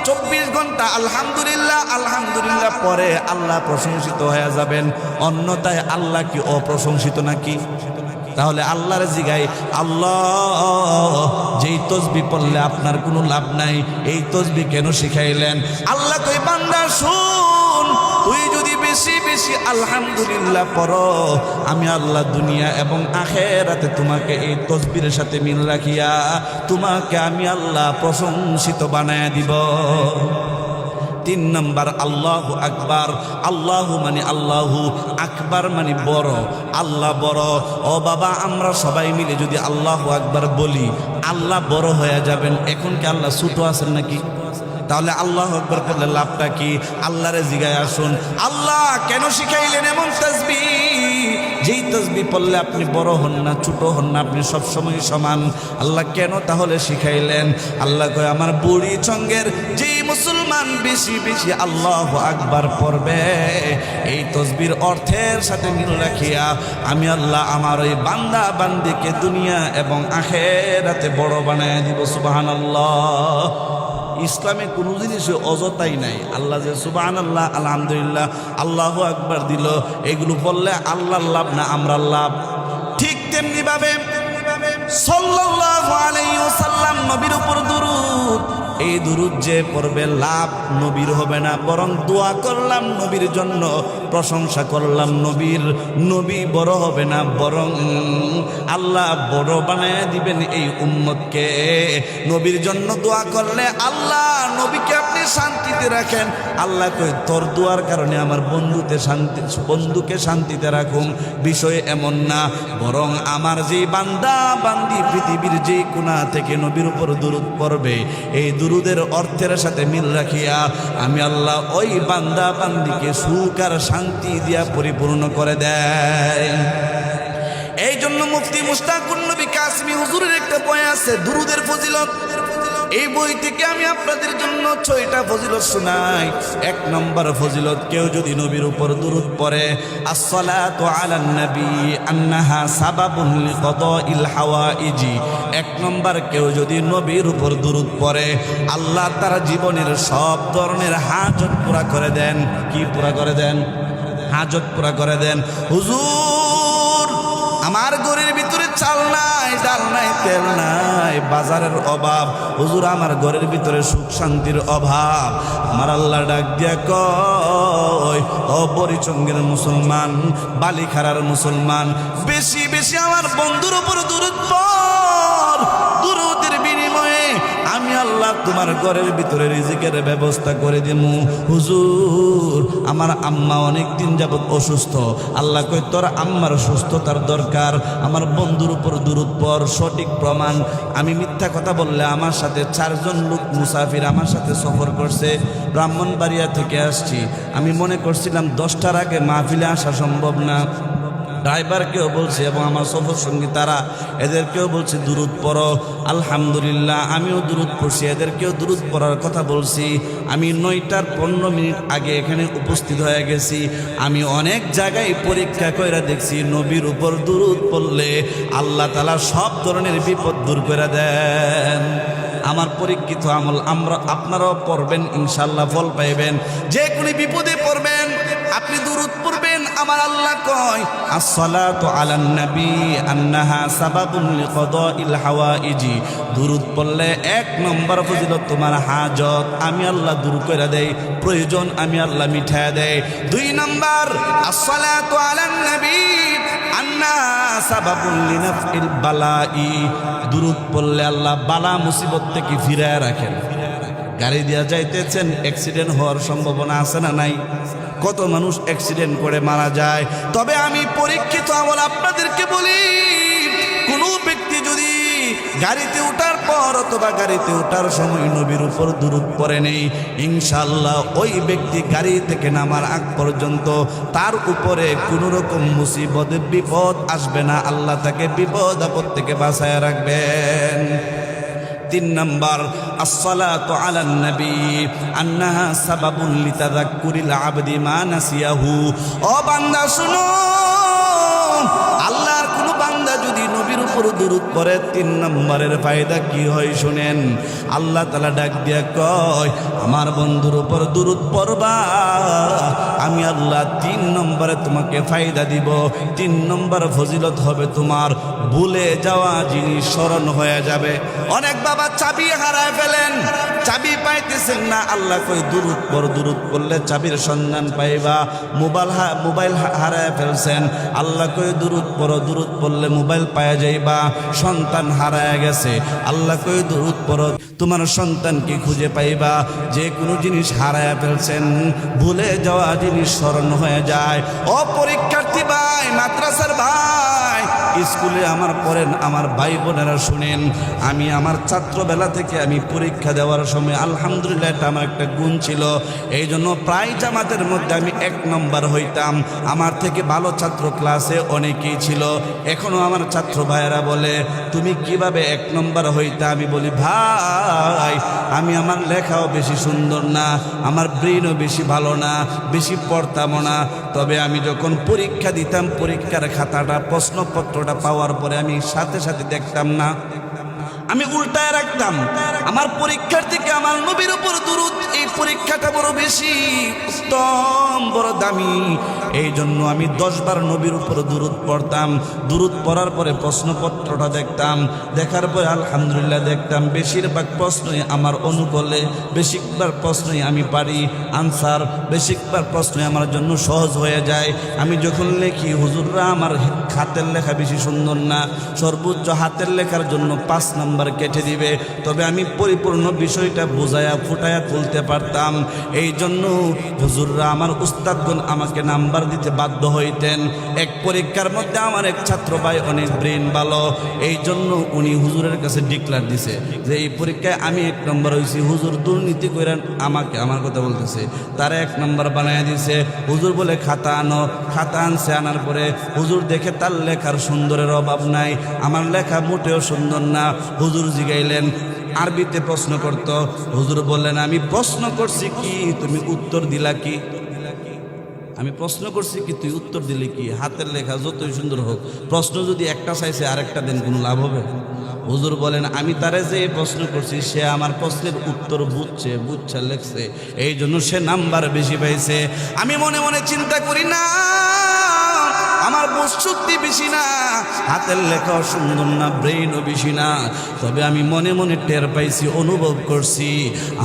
24 ঘন্টা আলহামদুলিল্লাহ আলহামদুলিল্লাহ পরে, আল্লাহ প্রশংসিত হয়ে যাবেন। অন্যথায় আল্লাহ কি অপ্রশংসিত নাকি? তাহলে আল্লাহর জিগাই, আল্লাহ যেই তাসবিহ পড়লে আপনার কোনো লাভ নাই, এই তাসবিহ কেন শিখাইলেন? আল্লাহ কই বান্দা শুন, তুই যদি বেশি বেশি আলহামদুলিল্লাহ পড়ো, আমি আল্লাহ দুনিয়া এবং আখিরাতে তোমাকে এই তাসবিহের সাথে মিল রাখিয়া তোমাকে আমি আল্লাহ প্রশংসিত বানায় দিব। 3 নম্বর আল্লাহু আকবার। আল্লাহু মানে আল্লাহু, আকবার মানে বড়, আল্লাহ বড়। ও বাবা, আমরা সবাই মিলে যদি আল্লাহু আকবার বলি, আল্লাহ বড় হয়ে যাবেন। এখন কি আল্লাহ ছোট আছেন নাকি? তাহলে আল্লাহু আকবার করলে লাভটা কি? আল্লাহরে জিগায় আসুন, আল্লাহ কেন শিখাইলেন এমন তাসবিহ, যেই তাসবিহ পড়লে আপনি বড় হন না, ছোট হন না, আপনি সবসময় সমান। আল্লাহ কেন তাহলে শিখাইলেন? আল্লাহ কয় আমার বুড়ি সঙ্গের যেই মুসলমান বেশি বেশি আল্লাহু আকবার পড়বে, এই তাসবিহর অর্থের সাথে মিল রাখিয়া আমি আল্লাহ আমার ওই বান্দা বান্দিকে দুনিয়া এবং আখিরাতে বড় বানায় দিব। সুবহানাল্লাহ। ইসলামে কোনো জিনিসে অযথাই নাই। আল্লাহ যে সুবহানাল্লাহ আলহামদুলিল্লাহ আল্লাহু আকবার দিল, এগুলো বললে আল্লাহর লাভ না আমরার লাভ। ঠিক তেমনি ভাবে সাল্লাল্লাহু আলাইহি ওয়াসাল্লাম নবীর উপর দুরূদ, এই দুরূদ যে পড়বে লাভ নবীর হবে না, বরং দোয়া করলাম নবীর জন্য, প্রশংসা করলাম নবীর। নবী বড় হবে না, বরং আল্লাহ বড় বানায় দিবেন এই উম্মতকে। নবীর জন্য দোয়া করলে আল্লাহ নবীকে আপনি শান্তিতে রাখেন। আল্লাহ কই তোর দোয়ার কারণে আমার বন্ধুকে শান্তিতে রাখুন। বিষয় এমন না, বরং আমার যে বান্দা বান্দি পৃথিবীর যে কোণা থেকে নবীর উপর দুরূদ পড়বে, এই দুরূদের অর্থের সাথে মিল রাখিয়া আমি আল্লাহ ওই বান্দা বান্দিকে সুখ আর শান্তি দিয়া পরিপূর্ণ করে দেয়। এই জন্য মুফতি মুশতাকুর নবী কাসিমি হুজুরের একটা বই আছে দুরূদের ফজিলত। এই বই থেকে আমি আপনাদের জন্য 6টা ফজিলত শোনাই। 1 নম্বর ফজিলত, কেউ যদি নবীর উপর দুরূদ পড়ে, আসসালাতু আলান নবী আন্নাহা সাবাবুন লিকাদাইল হাওয়াইজি। 1 নম্বর, কেউ যদি নবীর উপর দুরূদ পড়ে আল্লাহ তার জীবনের সব ধরনের হাজত পুরা করে দেন। কি পুরা করে দেন? হাজত পুরা করে দেন। হুজুর আমার ঘরের ভিতরে চাল নাই, ডাল নাই, তেল নাই, বাজারের অভাব। হুজুর আমার ঘরের ভিতরে সুখ শান্তির অভাব। আমার আল্লাহ ডাক দিয়া কয়, ও বরিচঙ্গের মুসলমান, বালিখারার মুসলমান, বেশি বেশি আমার বন্ধুর উপর দুরূদ পড়। দুরূদের বিনিময়ে আমি আল্লাহ তোমার ঘরের ভিতরে রিজিকের ব্যবস্থা করে দিমু। হুজুর আমার আম্মা অনেক দিন যাবত অসুস্থ। আল্লাহ কই তোর আম্মার সুস্থতার দরকার, আমার বন্ধুর উপর দুরূদ পড়। সঠিক প্রমাণ, আমি মিথ্যা কথা বললে আমার সাথে 4 জন লোক মুসাফির আমার সাথে সফর করছে। ব্রাহ্মণবাড়িয়া থেকে আসছি। আমি মনে করছিলাম 10টার আগে মাহফিলে আসা সম্ভব না। ড্রাইভারকেও বলছি এবং আমার সফর সঙ্গী তারা, এদেরকেও বলছি দুরূদ পড়ো। আলহামদুলিল্লাহ আমিও দুরূদ পড়ছি, এদেরকেও দুরূদ পড়ার কথা বলছি। আমি 9টার 15 মিনিট আগে এখানে উপস্থিত হয়ে গেছি। আমি অনেক জায়গায় পরীক্ষা করে দেখছি নবীর উপর দুরূদ পড়লে আল্লাহ তাআলা সব ধরনের বিপদ দূর করে দেন। আমার পরীক্ষিত আমল আপনারাও পড়বেন, ইনশাআল্লাহ ফল পাইবেন। যে কোনো বিপদে পড়বেন, আপনি দুরূদ পড়বেন। আমার আল্লাহ কয়, আসসালাতু আলান নবী আন্নাহা সাবাবুন লিকাদাইল হাওয়াইজি। দুরূদ পড়লে 1 নম্বর ফজিলত, তোমার হাজত আমি আল্লাহ দূর করে দেই, প্রয়োজন আমি আল্লাহ মিটায় দেই। 2 নম্বর, আসসালাতু আলান নবী আন্নাহা সাবাবুন লিনাফইল বালাই। দুরূদ পড়লে আল্লাহ বালা মুসিবত থেকে ফিরায় রাখেন। গাড়ি দিয়া যাইতেছেন, অ্যাক্সিডেন্ট হওয়ার সম্ভাবনা আছে না নাই? কত মানুষ অ্যাক্সিডেন্ট করে মারা যায়। তবে আমি পরীক্ষিত আমল আপনাদেরকে বলি, কোনো ব্যক্তি যদি গাড়িতে ওঠার পর অথবা গাড়িতে ওঠার সময় নবীর উপর দুরূদ পড়ে নেই, ইনশাআল্লাহ ওই ব্যক্তি গাড়ি থেকে নামার আগ পর্যন্ত তার উপরে কোনো রকম মুসিবত বিপদ আসবে না। আল্লাহ তাকে বিপদ আপদ থেকে বাঁচায় রাখবেন। 3 নম্বর, আসসালাতু আলান নবী আন্নাহা সাবাবুন লিতাযাক্কুরিল আবদি মা নাসিয়াহু। ও বান্দা শুনো, আল্লাহর কোন বান্দা যদি নবীর উপর দুরূদ পড়ে 3 নম্বরের ফায়দা কি হয় শুনেন। আল্লাহ তাআলা ডাক দিয়া কয়, আমার বন্ধুর উপর দুরূদ পড়বা, আমি আল্লাহ 3 নম্বরে তোমাকে ফায়দা দিব। 3 নম্বর ফজিলত হবে তোমার ভুলে যাওয়া জিনিস স্মরণ হয়ে যাবে। অনেক বাবা চাবি হারায় ফেলেন, চাবি পাইতেছেন না। আল্লাহ কই দুরূদ পড়, দুরূদ পড়লে চাবির সন্ধান পাইবা। মোবাইল হারায় ফেলছেন, আল্লাহ কই দুরূদ পড়ো, দুরূদ পড়লে মোবাইল পাওয়া যাইবা। সন্তান হারায় গেছে, আল্লাহ কই দুরূদ পড়ো, তোমার সন্তানকে খুঁজে পাইবা। যে কোনো জিনিস হারায় ফেলছেন, ভুলে যাওয়া জিনিস স্মরণ হয়ে যায়। ও পরীক্ষার্থী ভাই, মাদ্রাসার ভাই, স্কুলে আমার পড়েন আমার ভাই বোনেরা শুনেন, আমি আমার ছাত্রবেলা থেকে আমি পরীক্ষা দেওয়ার সময় আলহামদুলিল্লাহ এটা আমার একটা গুণ ছিল। এই জন্য প্রায় জামাতের মধ্যে আমি 1 নম্বর হইতাম। আমার থেকে ভালো ছাত্র ক্লাসে অনেকেই ছিল। এখনো আমার ছাত্র ভাইয়েরা বলে, তুমি কিভাবে 1 নম্বর হইতা? আমি বলি, ভাই আমি আমার লেখাও বেশি সুন্দর না, আমার ব্রেনও বেশি ভালো না, বেশি পড়তামও না। তবে আমি যখন পরীক্ষা দিতাম, পরীক্ষার খাতাটা প্রশ্নপত্রটা পাওয়ার পরে আমি সাথে সাথে দেখতাম না আমি উল্টায় রাখতাম। আমার পরীক্ষার থেকে আমার নবীর উপর দুরূদ, এই পরীক্ষাটা বড় বেশি উত্তম, বড় দামি। এই জন্য আমি 10 বার নবীর উপর দুরূদ পড়তাম। দুরূদ পড়ার পরে প্রশ্নপত্রটা দেখতাম, দেখার পরে আলহামদুলিল্লাহ দেখতাম বেশিরভাগ প্রশ্নই আমার অনুকূলে, বেশিরভাগ প্রশ্নই আমি পারি আনসার, বেশিরভাগ প্রশ্নই আমার জন্য সহজ হয়ে যায়। আমি যখন লিখি হুজুররা আমার হাতের লেখা বেশি সুন্দর না, সর্বোচ্চ হাতের লেখার জন্য 5 নাম্বার কেটে দিবে, তবে আমি পরিপূর্ণ বিষয়টা বোঝায়া ফুটায়া তুলতে পারতাম। এই জন্য হুজুররা আমার উস্তাদগণ আমাকে নাম্বার দিতে বাধ্য হইতেন। এক পরীক্ষার মধ্যে আমার এক ছাত্র ভাই অনেক ব্রেন ভালো, এই জন্য উনি হুজুরের কাছে ডিক্লার দিছে যে এই পরীক্ষায় আমি 1 নম্বর হয়েছি। হুজুর দুর্নীতি করেন আমাকে, আমার কথা বলতেছে, তারা 1 নম্বর বানায় দিছে। হুজুর বলে খাতা আনো, খাতা আনছে। আনার পরে হুজুর দেখে তার লেখার সুন্দরের অভাব নাই, আমার লেখা মোটেও সুন্দর না। হুজুর জিগাইলেন, আরবিতে প্রশ্ন করত। হুজুর বললেন, আমি প্রশ্ন করছি কি, তুমি উত্তর দিলা কি? আমি প্রশ্ন করছি কি, তুই উত্তর দিলি কি? হাতের লেখা যতই সুন্দর হোক, প্রশ্ন যদি একটা চাইছে আরেকটা দেন, কোনো লাভ হবে? হুজুর বলেন, আমি তারে যে প্রশ্ন করছি সে আমার প্রশ্নের উত্তর বুঝছে লেখছে, এই জন্য সে নাম্বার বেশি পাইছে। আমি মনে মনে চিন্তা করি না আমার বুঝশক্তি বেশি না, হাতের লেখাও সুন্দর না, ব্রেইনও বেশি না, তবে আমি মনে মনে টের পাইছি, অনুভব করছি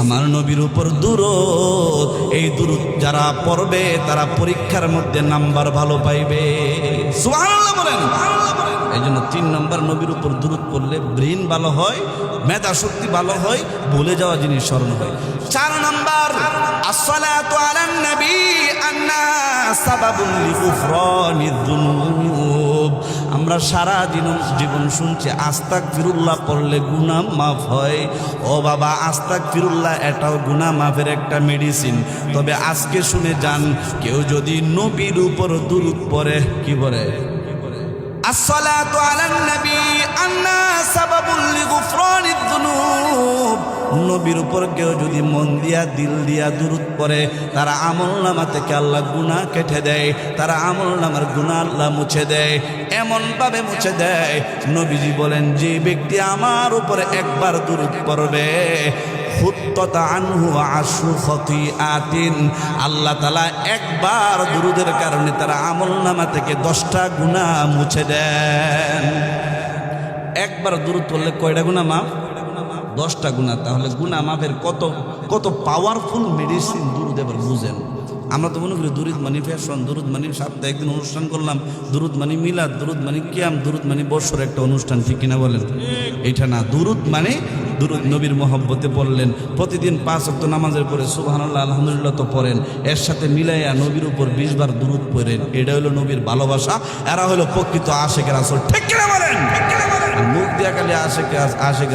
আমার নবীর উপর দুরূদ, এই দুরূদ যারা পড়বে তারা পরীক্ষার মধ্যে নাম্বার ভালো পাইবে। সুবহানাল্লাহ বলেন। এই জন্য 3 নম্বর নবীর উপর দুরূদ পড়লে ব্রেইন ভালো হয়, মেধা শক্তি ভালো হয়, ভুলে যাওয়া জিনিস স্মরণ হয়। 4 নম্বর আসসালাতু আলান নবী আন্না সাবাবুল লিগুফরানিদ যুনুব। আমরা সারা জীবন শুনছি আস্তাগফিরুল্লাহ পড়লে গুনাহ মাফ হয়। ও বাবা, আস্তাগফিরুল্লাহ এটাও গুনাহ মাফের একটা মেডিসিন। তবে আজকে শুনে যান, কেউ যদি নবীর উপর দুরূদ পড়ে, কি বলে? আসসালাতু আলান নবী আন্না সাবাবুল লিগুফরানিদ যুনুব। নবীর উপর কেউ যদি মন দিয়া দিল দিয়া দুরূদ পড়ে, তারা আমলনামা থেকে আল্লাহ গুনাহ কেটে দেয়, তারা আমলনামার গুনাহ আল্লাহ মুছে দেয়। এমন ভাবে মুছে দেয়, নবীজি বলেন, যে ব্যক্তি আমার উপরে একবার দুরূদ পড়বে হুত্তাতা আনহু আশরু খতিআতিন, আল্লাহ তাআলা একবার দুরূদের কারণে তারা আমলনামা থেকে 10টা গুনাহ মুছে দেন। একবার দুরূদ পড়লে কয়টা গুনাহ মাফ? 10টা গুনাহ। তাহলে গুনাহ মাফের কত পাওয়ারফুল মেডিসিন দুরূদ। এবার বুঝেন, আমরা তো মনে করি দুরূদ মানে ফ্যাশন, দুরূদ মানে সপ্তাহে একদিন অনুষ্ঠান করলাম, দুরূদ মানে মিলাদ, দুরূদ মানে কিয়াম, দুরূদ মানে বছর একটা অনুষ্ঠান, ঠিক কিনা বলেন? এটা না, দুরূদ মানে দুরূদ নবীর মহব্বতে পড়লেন। প্রতিদিন 5 ওয়াক্ত নামাজের পরে সুবহানাল্লাহ আলহামদুলিল্লাহ তো পড়েন, এর সাথে মিলাইয়া নবীর উপর 20 বার দুরূদ পড়েন। এটা হলো নবীর ভালোবাসা, এরা হলো প্রকৃত আশিক রাসূল, ঠিক কিনা বলেন? মুখ দিয়া খালি আশিক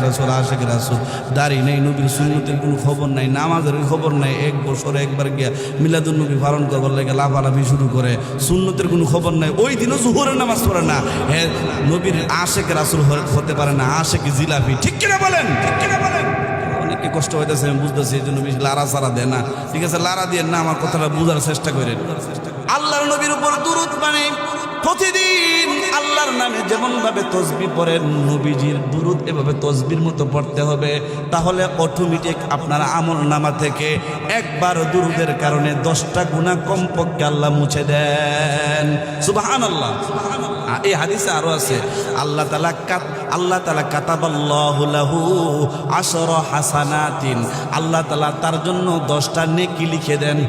রাসূল, দাড়ি নেই, নবীর সুন্নতের কোনো খবর নাই, নামাজের খবর নাই, 1 বছরে একবার গিয়া মিলাদুন নবী পালন করবার লাগে লাফালাফি শুরু করে, সুন্নতের কোনো খবর নাই, ওই দিনও জোহরের নামাজ পড়ে না। হ্যাঁ, নবীর আশিক রাসূল হতে পারে না, আশিক জিলাপি, ঠিক কিনা বলেন? অনেকে কষ্ট হইতেছে, আমি বুঝতেছি, এই জন্য বেশি লারা সারা দেয় না। ঠিক আছে, লারা দিয়ে না, আমার কথাটা বুঝার চেষ্টা করেন। আল্লাহর নবীর উপর দুরূদ মানে প্রতিদিন আল্লাহর নামে যেমন ভাবে তসবিহ পড়েন, নবীজির দুরূদ এভাবে তসবির মতো পড়তে হবে। তাহলে অটোমেটিক আপনার আমলনামা থেকে একবার দুরূদের কারণে 10টা গুনাহ কমপক্ষে আল্লাহ মুছে দেন। সুবহানাল্লাহ। এই হাদিসে আরো আছে, আল্লাহ তাআলা কাতাবাল্লাহু লাহু 10 হাসানাতিন, আল্লাহ তাআলা তার জন্য 10টা নেকি লিখে দেন।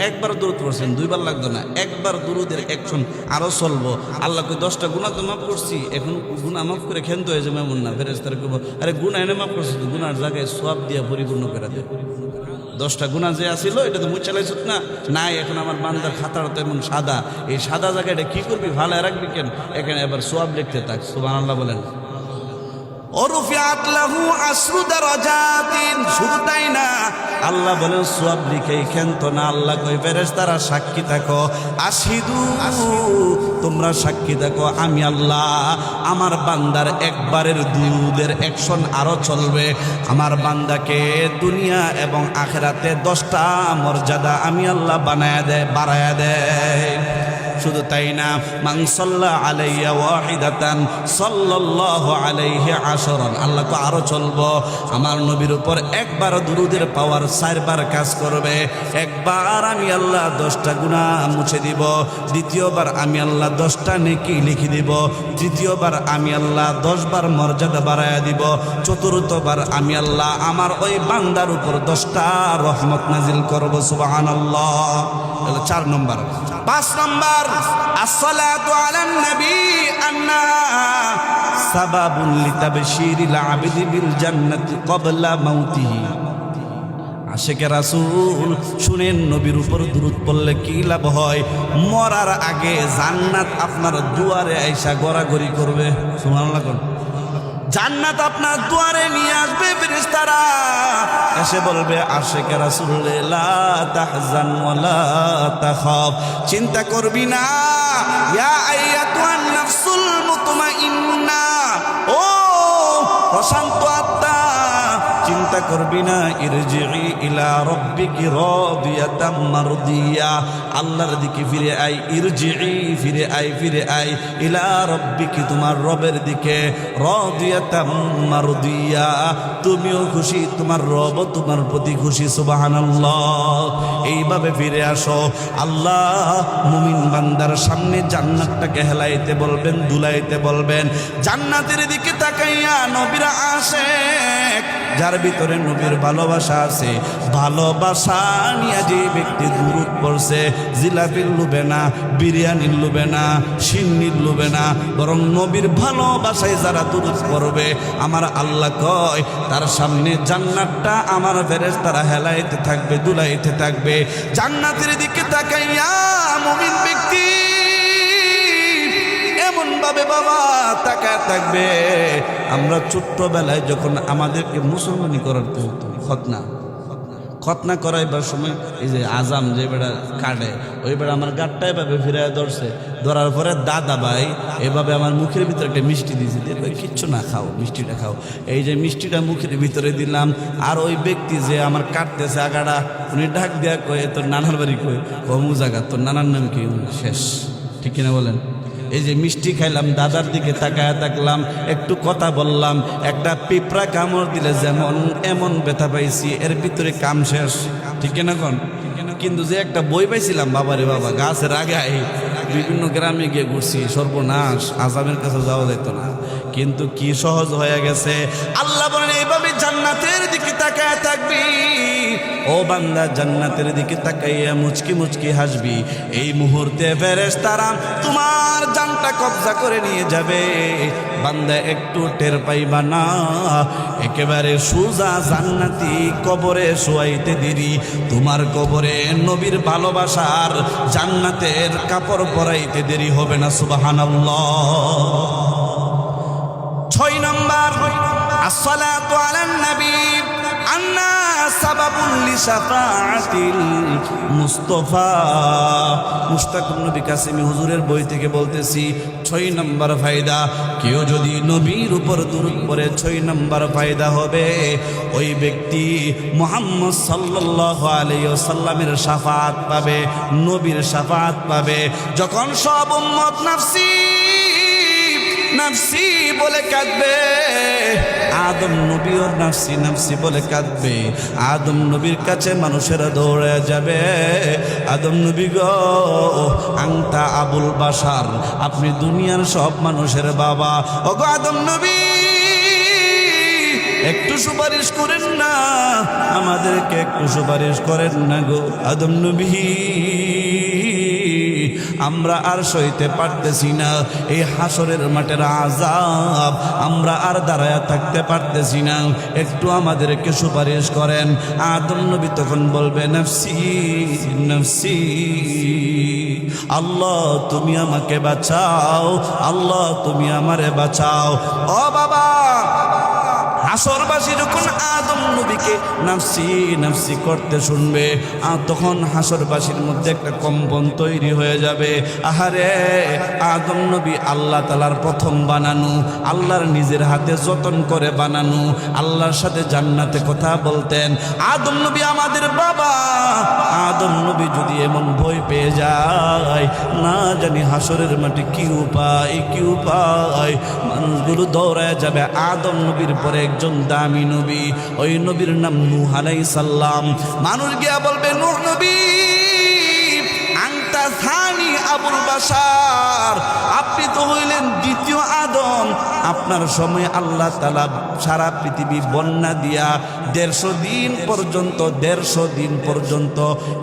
একবার দুরূদ পড়ছেন, 2 বার লাগতো না, একবার দুরূদের অ্যাকশন আরো চলবো। আল্লাহকে 10টা গুনাহ তো মাফ করছি, এখন গুনাহ মাফ করে ক্ষান্ত হয়ে যাবে এমন না। ফেরেশতারা কইবো, আরে গুনাহ এনে মাফ করছিস, তো গুনার জায়গায় সওয়াব দিয়া পরিপূর্ণ করে দে। 10টা গুনাহ যে আসিল এটা তো মুছে লাইছত না, নাই এখন আমার বান্দার খাতাটা তো এমন সাদা, এই সাদা জায়গাটা কি করবি, ভালো রাখবি কেন, এখানে এবার সওয়াব লিখতে থাক। সুবহানাল্লাহ বলেন। ওরুফিআত লাহু 10 দারাজাতিন, শুধু তাই না, আল্লাহ বলেন সওয়াব লিখেই ক্ষান্ত না, আল্লাহ কই ফেরেশতারা সাক্ষী থাকো, আশহিদু, তোমরা সাক্ষী থাকো, আমি আল্লাহ আমার বান্দার একবারের দুরূদের অ্যাকশন আরো চলবে। আমার বান্দাকে দুনিয়া এবং আখিরাতে 10টা মর্যাদা আমি আল্লাহ বাড়ায়া দেয়। শুধু তাই না, মান সাল্লা আলাইয়া ওয়াহিদাতান সাল্লাল্লাহু আলাইহি আশরান। আল্লাহ তো আরো চলবো, আমার নবীর উপর একবার দুরুদের পাওয়ার 4 বার কাজ করবে, একবার আমি আল্লাহ 10টা গুনাহ মুছে দিব, দ্বিতীয়বার আমি আল্লাহ 10টা নেকি লিখে দিব, তৃতীয়বার আমি আল্লাহ 10 বার মর্যাদা বাড়ায়া দিব, চতুর্থবার আমি আল্লাহ আমার ওই বান্দার উপর 10টা রহমত নাজিল করব। সুবহানাল্লাহ। 4 নম্বর। 5 নম্বর, আসসালাতু আলান নবী আন্না সাবাবুন লিতাবশিরিল আবদি বিল জান্নাতি ক্বাবলা মাউতিহি। আশিকে রাসূল শুনেন, নবীর উপর দুরূদ পড়লে কি লাভ হয়? মরার আগে জান্নাত আপনার দুয়ারে আইসা গড়াগড়ি করবে। সুবহানাল্লাহ। জান্নাত আপনার দুয়ারে নিয়ে আসবে ফেরেশতারা, এসে বলবে আশিকে রাসূল লা তাহজান ওয়ালা তাখাফ, চিন্তা করবি না, ইয়া আইয়াতুন নাফসুল মুতমাইন্না, ও প্রশান্ত আত্মা, চিন্তা করবি না, ইরজিই ইলা রাব্বিকি রাদিয়াতাম মারদিয়া, আল্লাহর দিকে ফিরে আই, ইরজিই ফিরে আই, ফিরে আই, ইলা রাব্বিকি তোমার রবের দিকে, রাদিয়াতাম মারদিয়া, তুমিও খুশি, তোমার রব তোমার প্রতি খুশি। সুবহানাল্লাহ। এইভাবে ফিরে আসো। আল্লাহ মুমিন বান্দার সামনে জান্নাতটাকে হেলাইতে বলবেন, দুলাইতে বলবেন, জান্নাতের দিকে তাকাইয়া নবীর আশিক, যার ভিতরে নবীর ভালোবাসা আছে, ভালোবাসা নিয়ে যে ব্যক্তি দুরূদ পড়ছে, জিলাপির লুবে না, বিরিয়ানির লুবে না, সিন্নির লুবে না, বরং নবীর ভালোবাসায় যারা দুরূদ পড়বে, আমার আল্লাহ কয় তার সামনে জান্নাতটা আমার ফেরেশতারা হেলাইতে থাকবে, দুলাইতে থাকবে। জান্নাতের দিকে তাকাইয়া মুমিন ব্যক্তি এমন ভাবে বাবা তাকায় থাকবে। আমরা ছোট্টবেলায় যখন আমাদেরকে মুসলমানি করাতে হতো, খতনা করাইবার সময় এই যে আজাম যে বেড়া কাটে, ওই বেড়া আমার গাটটা এভাবে ফিরায় ধরছে, ধরার পরে দাদা ভাই এভাবে আমার মুখের ভিতরে একটা মিষ্টি দিয়েছে, কিচ্ছু না খাও, মিষ্টিটা খাও। এই যে মিষ্টিটা মুখের ভিতরে দিলাম, আর ওই ব্যক্তি যে আমার কাটতেছে আগাটা, উনি ডাক দেয়া কয়ে তোর নানার বাড়ি কয়ে, কমু জায়গা, তোর নানার নাম কি? শেষ। ঠিক কিনা বলেন? এই যে মিষ্টি খাইলাম, দাদার দিকে তাকায় থাকলাম, একটু কথা বললাম, একটা পিঁপড়া কামড় দিলে যেমন এমন ব্যথা পাইছি, এর ভিতরে কাম শেষ। ঠিক না কোন? কিন্তু যে একটা বই পাইছিলাম, বাবারে বাবা, গাছের আগায় বিভিন্ন গ্রামে গিয়ে ঘুরছি, সর্বনাশ, আজামের কাছে যাওয়া যেত না, কিন্তু কি সহজ হয়ে গেছে। আল্লাহ বলেন এইভাবে জান্নাতের দিকে তাকায় থাকবি, ও বান্দা জান্নাতের দিকে তাকাইয়া মুচকি মুচকি হাসবি। এই মুহূর্তে ফেরেশতারা তোমার জানটা কবজা করে নিয়ে যাবে, বান্দা একটু টের পাইবা না, একেবারে সোজা জান্নাতি কবরে শোয়াইতে দেরি, তোমার কবরে নবীর ভালোবাসার জান্নাতের কাপড় পরাইতে দেরি হবে না। সুবহানাল্লাহ। 6 নম্বর, আসসালাতু আলান নবী আন্না সাবাবুল লিশাফাআতিল মুস্তাফা। মুশতাকুন নবী কাসেমি হুজুরের বই থেকে বলতেছি। 6 নম্বর ফায়দা, কেউ যদি নবীর উপর দুরূদ পড়ে, 6 নম্বর ফায়দা হবে ওই ব্যক্তি মুহাম্মদ সাল্লাল্লাহু আলাইহি ওয়াসাল্লামের শাফাআত পাবে, নবীর শাফাআত পাবে। যখন সব উম্মত নাফসি নাফসি বলে কাঁদবে, আদম নবীও নাফসি নাফসি বলে কাঁদবে, আদম নবীর কাছে মানুষেরা দৌড়ে যাবে, আদম নবী গো আংতা আবুল বাশার, আপনি দুনিয়ার সব মানুষের বাবা, ও গো আদম নবী একটু সুপারিশ করেন না, আমাদেরকে একটু সুপারিশ করেন না গো আদম নবী, আমরা আর সইতে পারতেছি না এই হাসরের মাঠের আযাব, আমরা আর দাঁড়ায় থাকতে পারতেছি না, একটু আমাদেরকে সুপারিশ করেন। আদম নবী তখন বলবে নাফসি নাফসি, আল্লাহ তুমি আমাকে বাঁচাও, আল্লাহ তুমি আমারে বাঁচাও। ও বাবা, হাসরবাসী যখন আদম নবীকে নাফসি নাফসি করতে শুনবে, তখন হাসরবাসীর মধ্যে একটা কম্পন তৈরি হয়ে যাবে। আহারে, আদম নবী আল্লাহ তাআলার প্রথম বানানো, আল্লাহর নিজের হাতে যতন করে বানানো, আল্লাহর সাথে জান্নাতে কথা বলতেন। আদম নবী আমাদের বাবা, আদম নবী যদি এমন ভয় পেয়ে যায়, না জানি হাসরের মাঠে কি উপায় কি উপায়, মানুষগুলো দৌড়ায় যাবে আদম নবীর পরে একজন দামি নবী, ওই নবীর নাম নূহ আলাইহিস সালাম। মানুষ গিয়া বলবে, নূহ নবী আনতা সানি আবুল বাশার, আপনি তো হইলেন দ্বিতীয় আদম। আপনার সময় আল্লাহ তাআলা সারা পৃথিবী বন্যা দিয়া 150 দিন পর্যন্ত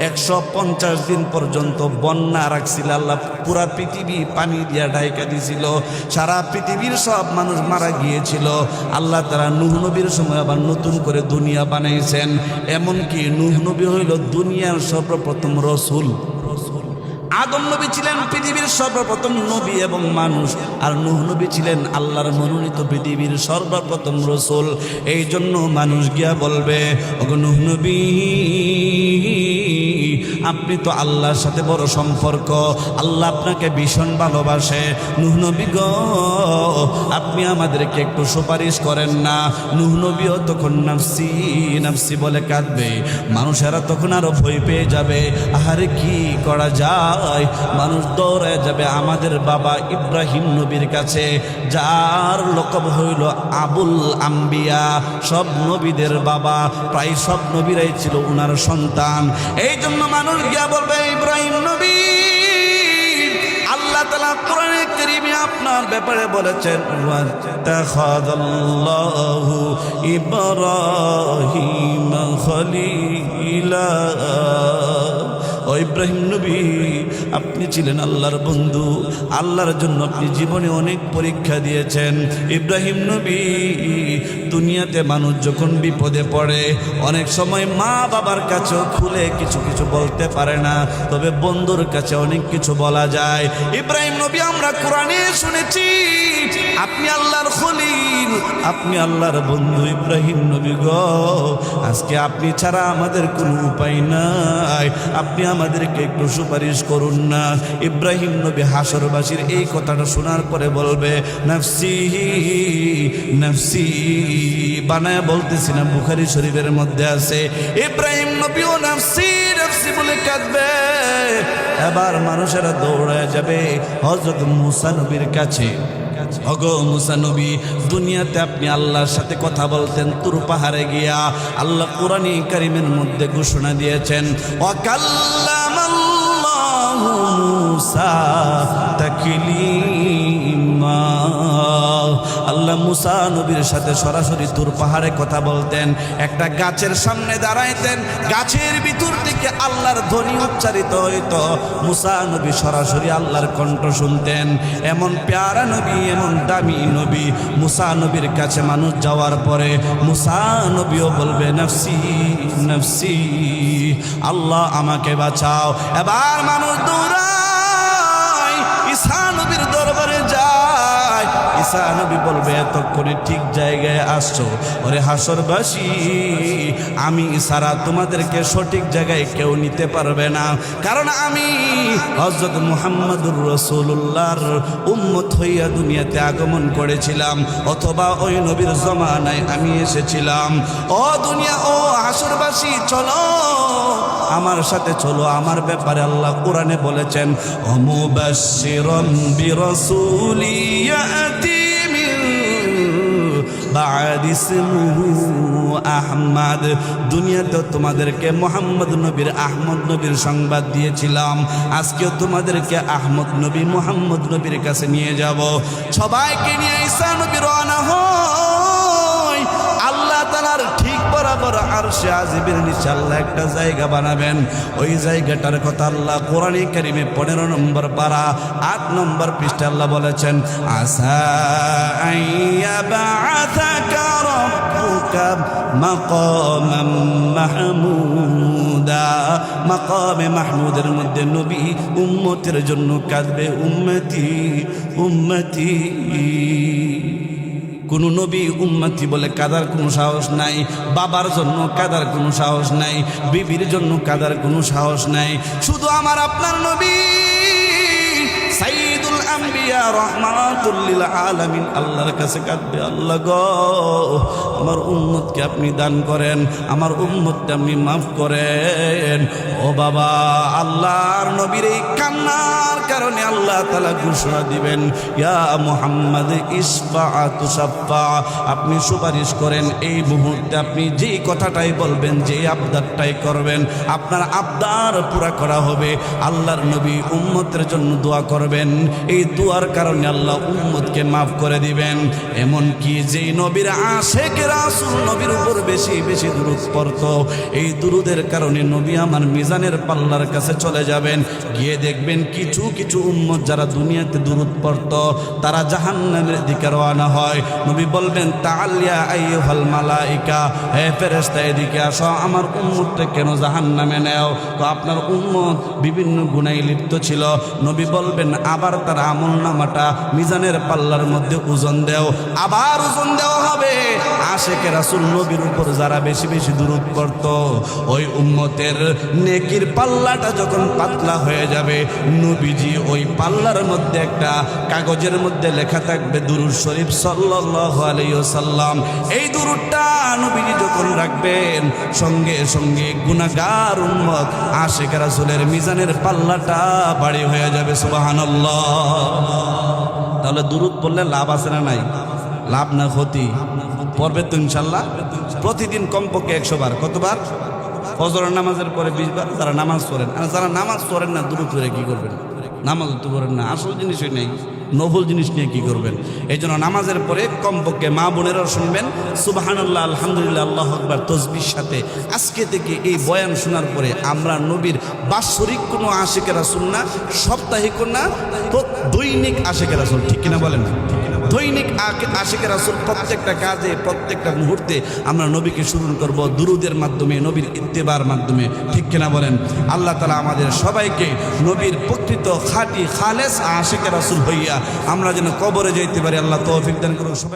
150 দিন পর্যন্ত বন্যা রাখছিল। আল্লাহ পুরা পৃথিবী পানি দিয়া ঢাইকা দিছিল, সারা পৃথিবীর সব মানুষ মারা গিয়েছিল। আল্লাহ তাআলা নূহ নবীর সময় আবার নতুন করে দুনিয়া বানাইছেন। এমনকি নূহ নবী হইল দুনিয়ার সর্বপ্রথম রসুল। আদম নবী ছিলেন পৃথিবীর সর্বপ্রথম নবী এবং মানুষ, আর নূহ নবী ছিলেন আল্লাহর মনোনীত পৃথিবীর সর্বপ্রথম রসুল। এই জন্য মানুষ গিয়া বলবে, ওগো নূহ নবী, আপনি তো আল্লাহর সাথে বড় সম্পর্ক, আল্লাহ আপনাকে ভীষণ ভালোবাসে। নূহ নবী গো, আপনি আমাদেরকে একটু সুপারিশ করেন না। নূহ নবীও তখন নাফসি নাফসি বলে কাঁদবে, মানুষেরা তখন আরো ভয় পেয়ে যাবে। আহারে, কি করা যায়? মানুষ দৌড়ে যাবে আমাদের বাবা ইব্রাহিম নবীর কাছে, যার লকব হইল আবুল আম্বিয়া, সব নবীদের বাবা, প্রায় সব নবীরাই ছিল উনার সন্তান। এই জন্য মানুষ গিয়া বলবে, ইব্রাহিম নবী, আল্লাহ তাআলা কোরআনে কারীমে আপনার ব্যাপারে বলেছেন, ওয়াত্তাখাযাল্লাহু ইব্রাহিম খলিলা। ও ইব্রাহিম নবী, আপনি ছিলেন আল্লাহর বন্ধু, আল্লাহর জন্য আপনি জীবনে অনেক পরীক্ষা দিয়েছেন। ইব্রাহিম নবী, দুনিয়াতে মানুষ যখন বিপদে পড়ে, অনেক সময় মা বাবার কাছেও খুলে কিছু কিছু বলতে পারে না, তবে বন্ধুর কাছে অনেক কিছু বলা যায়। ইব্রাহিম নবী, আমরা কোরআনে শুনেছি আপনি আল্লাহর খলিল, আপনি আল্লাহর বন্ধু। ইব্রাহিম নবী গো, আজকে আপনি ছাড়া আমাদের কোনো উপায় নাই, আপনি আমাদেরকে একটু সুপারিশ করুন না। ইব্রাহিম নবী হাসরবাসীর এই কথাটা শোনার পরে বলবে, নাফসি নাফসি বানায় বলতেছি না, বুখারী শরীফের মধ্যে আছে। ইব্রাহিম নবীও নাফসি নাফসি বলে কাঁদবে। এবার মানুষেরা দৌড়ায় যাবে হযরত মূসা নবীর কাছে। ওগো মূসা নবী, দুনিয়াতে আপনি আল্লাহর সাথে কথা বলতেন তুর পাহাড়ে গিয়া। আল্লাহ কোরআনে কারীমের মধ্যে ঘোষণা দিয়েছেন, ওয়াকাল্লামাল্লাহু মূসা তাকলিমা। আল্লাহ মূসা নবীর সাথে সরাসরি তুর পাহাড়ে কথা বলতেন। একটা গাছের সামনে দাঁড়াইতেন, গাছের ভিতর থেকে আল্লাহর ধ্বনি উচ্চারিত হইত, মূসা নবী সরাসরি আল্লাহর কণ্ঠ শুনতেন। এমন প্যারা নবী, এমন দামি নবী। মূসা নবীর কাছে মানুষ যাওয়ার পরে মূসা নবীও বলবে, নাফসি নাফসি, আল্লাহ আমাকে বাঁচাও। এবার মানুষ দৌড়ায় ঈসা নবীর দরবারে যায়। ঈসা নবী বলবে, এতক্ষণে ঠিক জায়গায় আসছো। ওরে হাসরবাসী, আমি ছাড়া তোমাদেরকে সঠিক জায়গায় কেউ নিতে পারবে না, কারণ আমি হযরত মুহাম্মদুর রাসূলুল্লাহর উম্মত হইয়া দুনিয়াতে আগমন করেছিলাম, অথবা ওই নবীর জমানায় আমি এসেছিলাম। ও দুনিয়া, ও হাসরবাসী, চলো আমার সাথে চলো। আমার ব্যাপারে আল্লাহ কোরআনে বলেছেন, মুবাশশিরাম বিরাসূলি ইয়াতি মিন বা'দি ইসমুহু আহমদ। দুনিয়াতে তোমাদেরকে মুহাম্মদ নবীর, আহমদ নবীর সংবাদ দিয়েছিলাম, আজকেও তোমাদেরকে আহমদ নবী, মুহাম্মদ নবীর কাছে নিয়ে যাব। সবাইকে নিয়ে ঈসা নবী রওনা হয়। আল্লাহ তাআলার ঠিক বরাবর আরশে আজিমের নিচে আল্লাহ একটা জায়গা বানাবেন। ওই জায়গাটার কথা আল্লাহ কোরআনে কারীমে 15 নম্বর পারা 8 নম্বর পৃষ্ঠা আল্লাহ বলেছেন, আসা আইয়াবা'আসাকা রাব্বুকা মাকামান মাহমুদা। মাকামে মাহমুদের মধ্যে নবী উম্মতের জন্য কাঁদবে, উম্মতি উম্মতি। কোনো নবী উম্মতি বলে কাদার কোনো সাহস নাই, বাবার জন্য কাদার কোনো সাহস নাই, বিবির জন্য কাদার কোনো সাহস নাই। শুধু আমার আপনার নবী সাইয়্যিদুল আম্বিয়া রাহমাতুল লিল আলামিন আল্লাহর কাছে কাঁদবে, আল্লাহ গো আমার উম্মতকে আপনি দান করেন, আমার উম্মতকে আপনি মাফ করেন। ও বাবা, আল্লাহর নবীর এই কান্নার কারণে আল্লাহ তাআলা ঘোষণা দিবেন, ইয়া মুহাম্মদ ইসফা তুসাফা, আপনি সুপারিশ করেন। এই মুহূর্তে আপনি যেই কথাটাই বলবেন, যেই আবদারটাই করবেন, আপনার আবদার পুরা করা হবে। আল্লাহর নবী উম্মতের জন্য দোয়া করবেন, এই দোয়ার কারণে আল্লাহ উম্মতকে মাফ করে দিবেন। এমন কি যেই নবীর আশিক রাসূল নবীর উপর বেশি বেশি দুরূদ পড়তো, এই দুরূদের কারণে নবী আমার মিজানের পাল্লার কাছে চলে যাবেন, গিয়ে দেখবেন কিছু কিছু উম্মত যারা দুনিয়াতে দুরূদ পড়তো তারা জাহান্নামের দিকে রওনা হয়। নবী বলবেন, তাআল ইয়া আইয়ুহাল মালাইকা, হে ফেরেশতা এদিকে আসো, আমার উম্মতকে কেন জাহান্নামে নেও? তো আপনার উম্মত বিভিন্ন গুনাহে লিপ্ত ছিল। নবী বলবেন, আবার তার আমলনামাটা মিজানের পাল্লার মধ্যে ওজন দেও, আবার ওজন দেওয়া হবে। আশিক রাসূল নবীর উপর যারা বেশি বেশি দুরূদ পড়তো, ওই উম্মতের নেকির পাল্লাটা যখন পাতলা হয়ে যাবে, নবীজি ওই পাল্লার মধ্যে একটা কাগজের মধ্যে লেখা থাকবে দুরূদ শরীফ সাল্লাল্লাহু আলাইহি ওয়াসাল্লাম। এই দুরূদটা নবীজি যখন রাখবেন, সঙ্গে সঙ্গে গুনাহগার উম্মত আশিক রাসূলের মিজানের পাল্লাটা ভারী হয়ে যাবে। সুবহানাল্লাহ। তাহলে দুরূদ পড়লে লাভ আছে না নাই? লাভ না ক্ষতি? পড়বে তো ইনশাল্লাহ প্রতিদিন কমপক্ষে 100 বার। কতবার? ফজরের নামাজের পরে 20 বার। যারা নামাজ পড়েন, আর যারা নামাজ পড়েন না দুরূদ পড়ে কি করবেন? নামাজ তো করেন না, আসল জিনিসই নেই, নফল জিনিস নিয়ে কি করবেন? এই জন্য নামাজের পরে কমপক্ষে মা বোনেরাও শুনবেন সুবহানাল্লাহ, আলহামদুলিল্লাহ, আল্লাহু আকবার তাসবিহর সাথে। আজকে থেকে এই বয়ান শোনার পরে আমরা নবীর বাৎসরিক কোনো আশিক রাসূল না, সাপ্তাহিক না, দৈনিক আশিক রাসূল, ঠিক কিনা বলেন? দৈনিক আশিক রাসূল প্রত্যেকটা কাজে, প্রত্যেকটা মুহূর্তে আমরা নবীকে স্মরণ করব দুরূদের মাধ্যমে, নবীর ইত্তেবার মাধ্যমে, ঠিক কিনা বলেন? আল্লাহ তাআলা আমাদের সবাইকে নবীর প্রকৃত খাঁটি খালেস আশিক রাসূল হইয়া আমরা যেন কবরে যাইতে পারি, আল্লাহ তৌফিক দান করুন। সবাই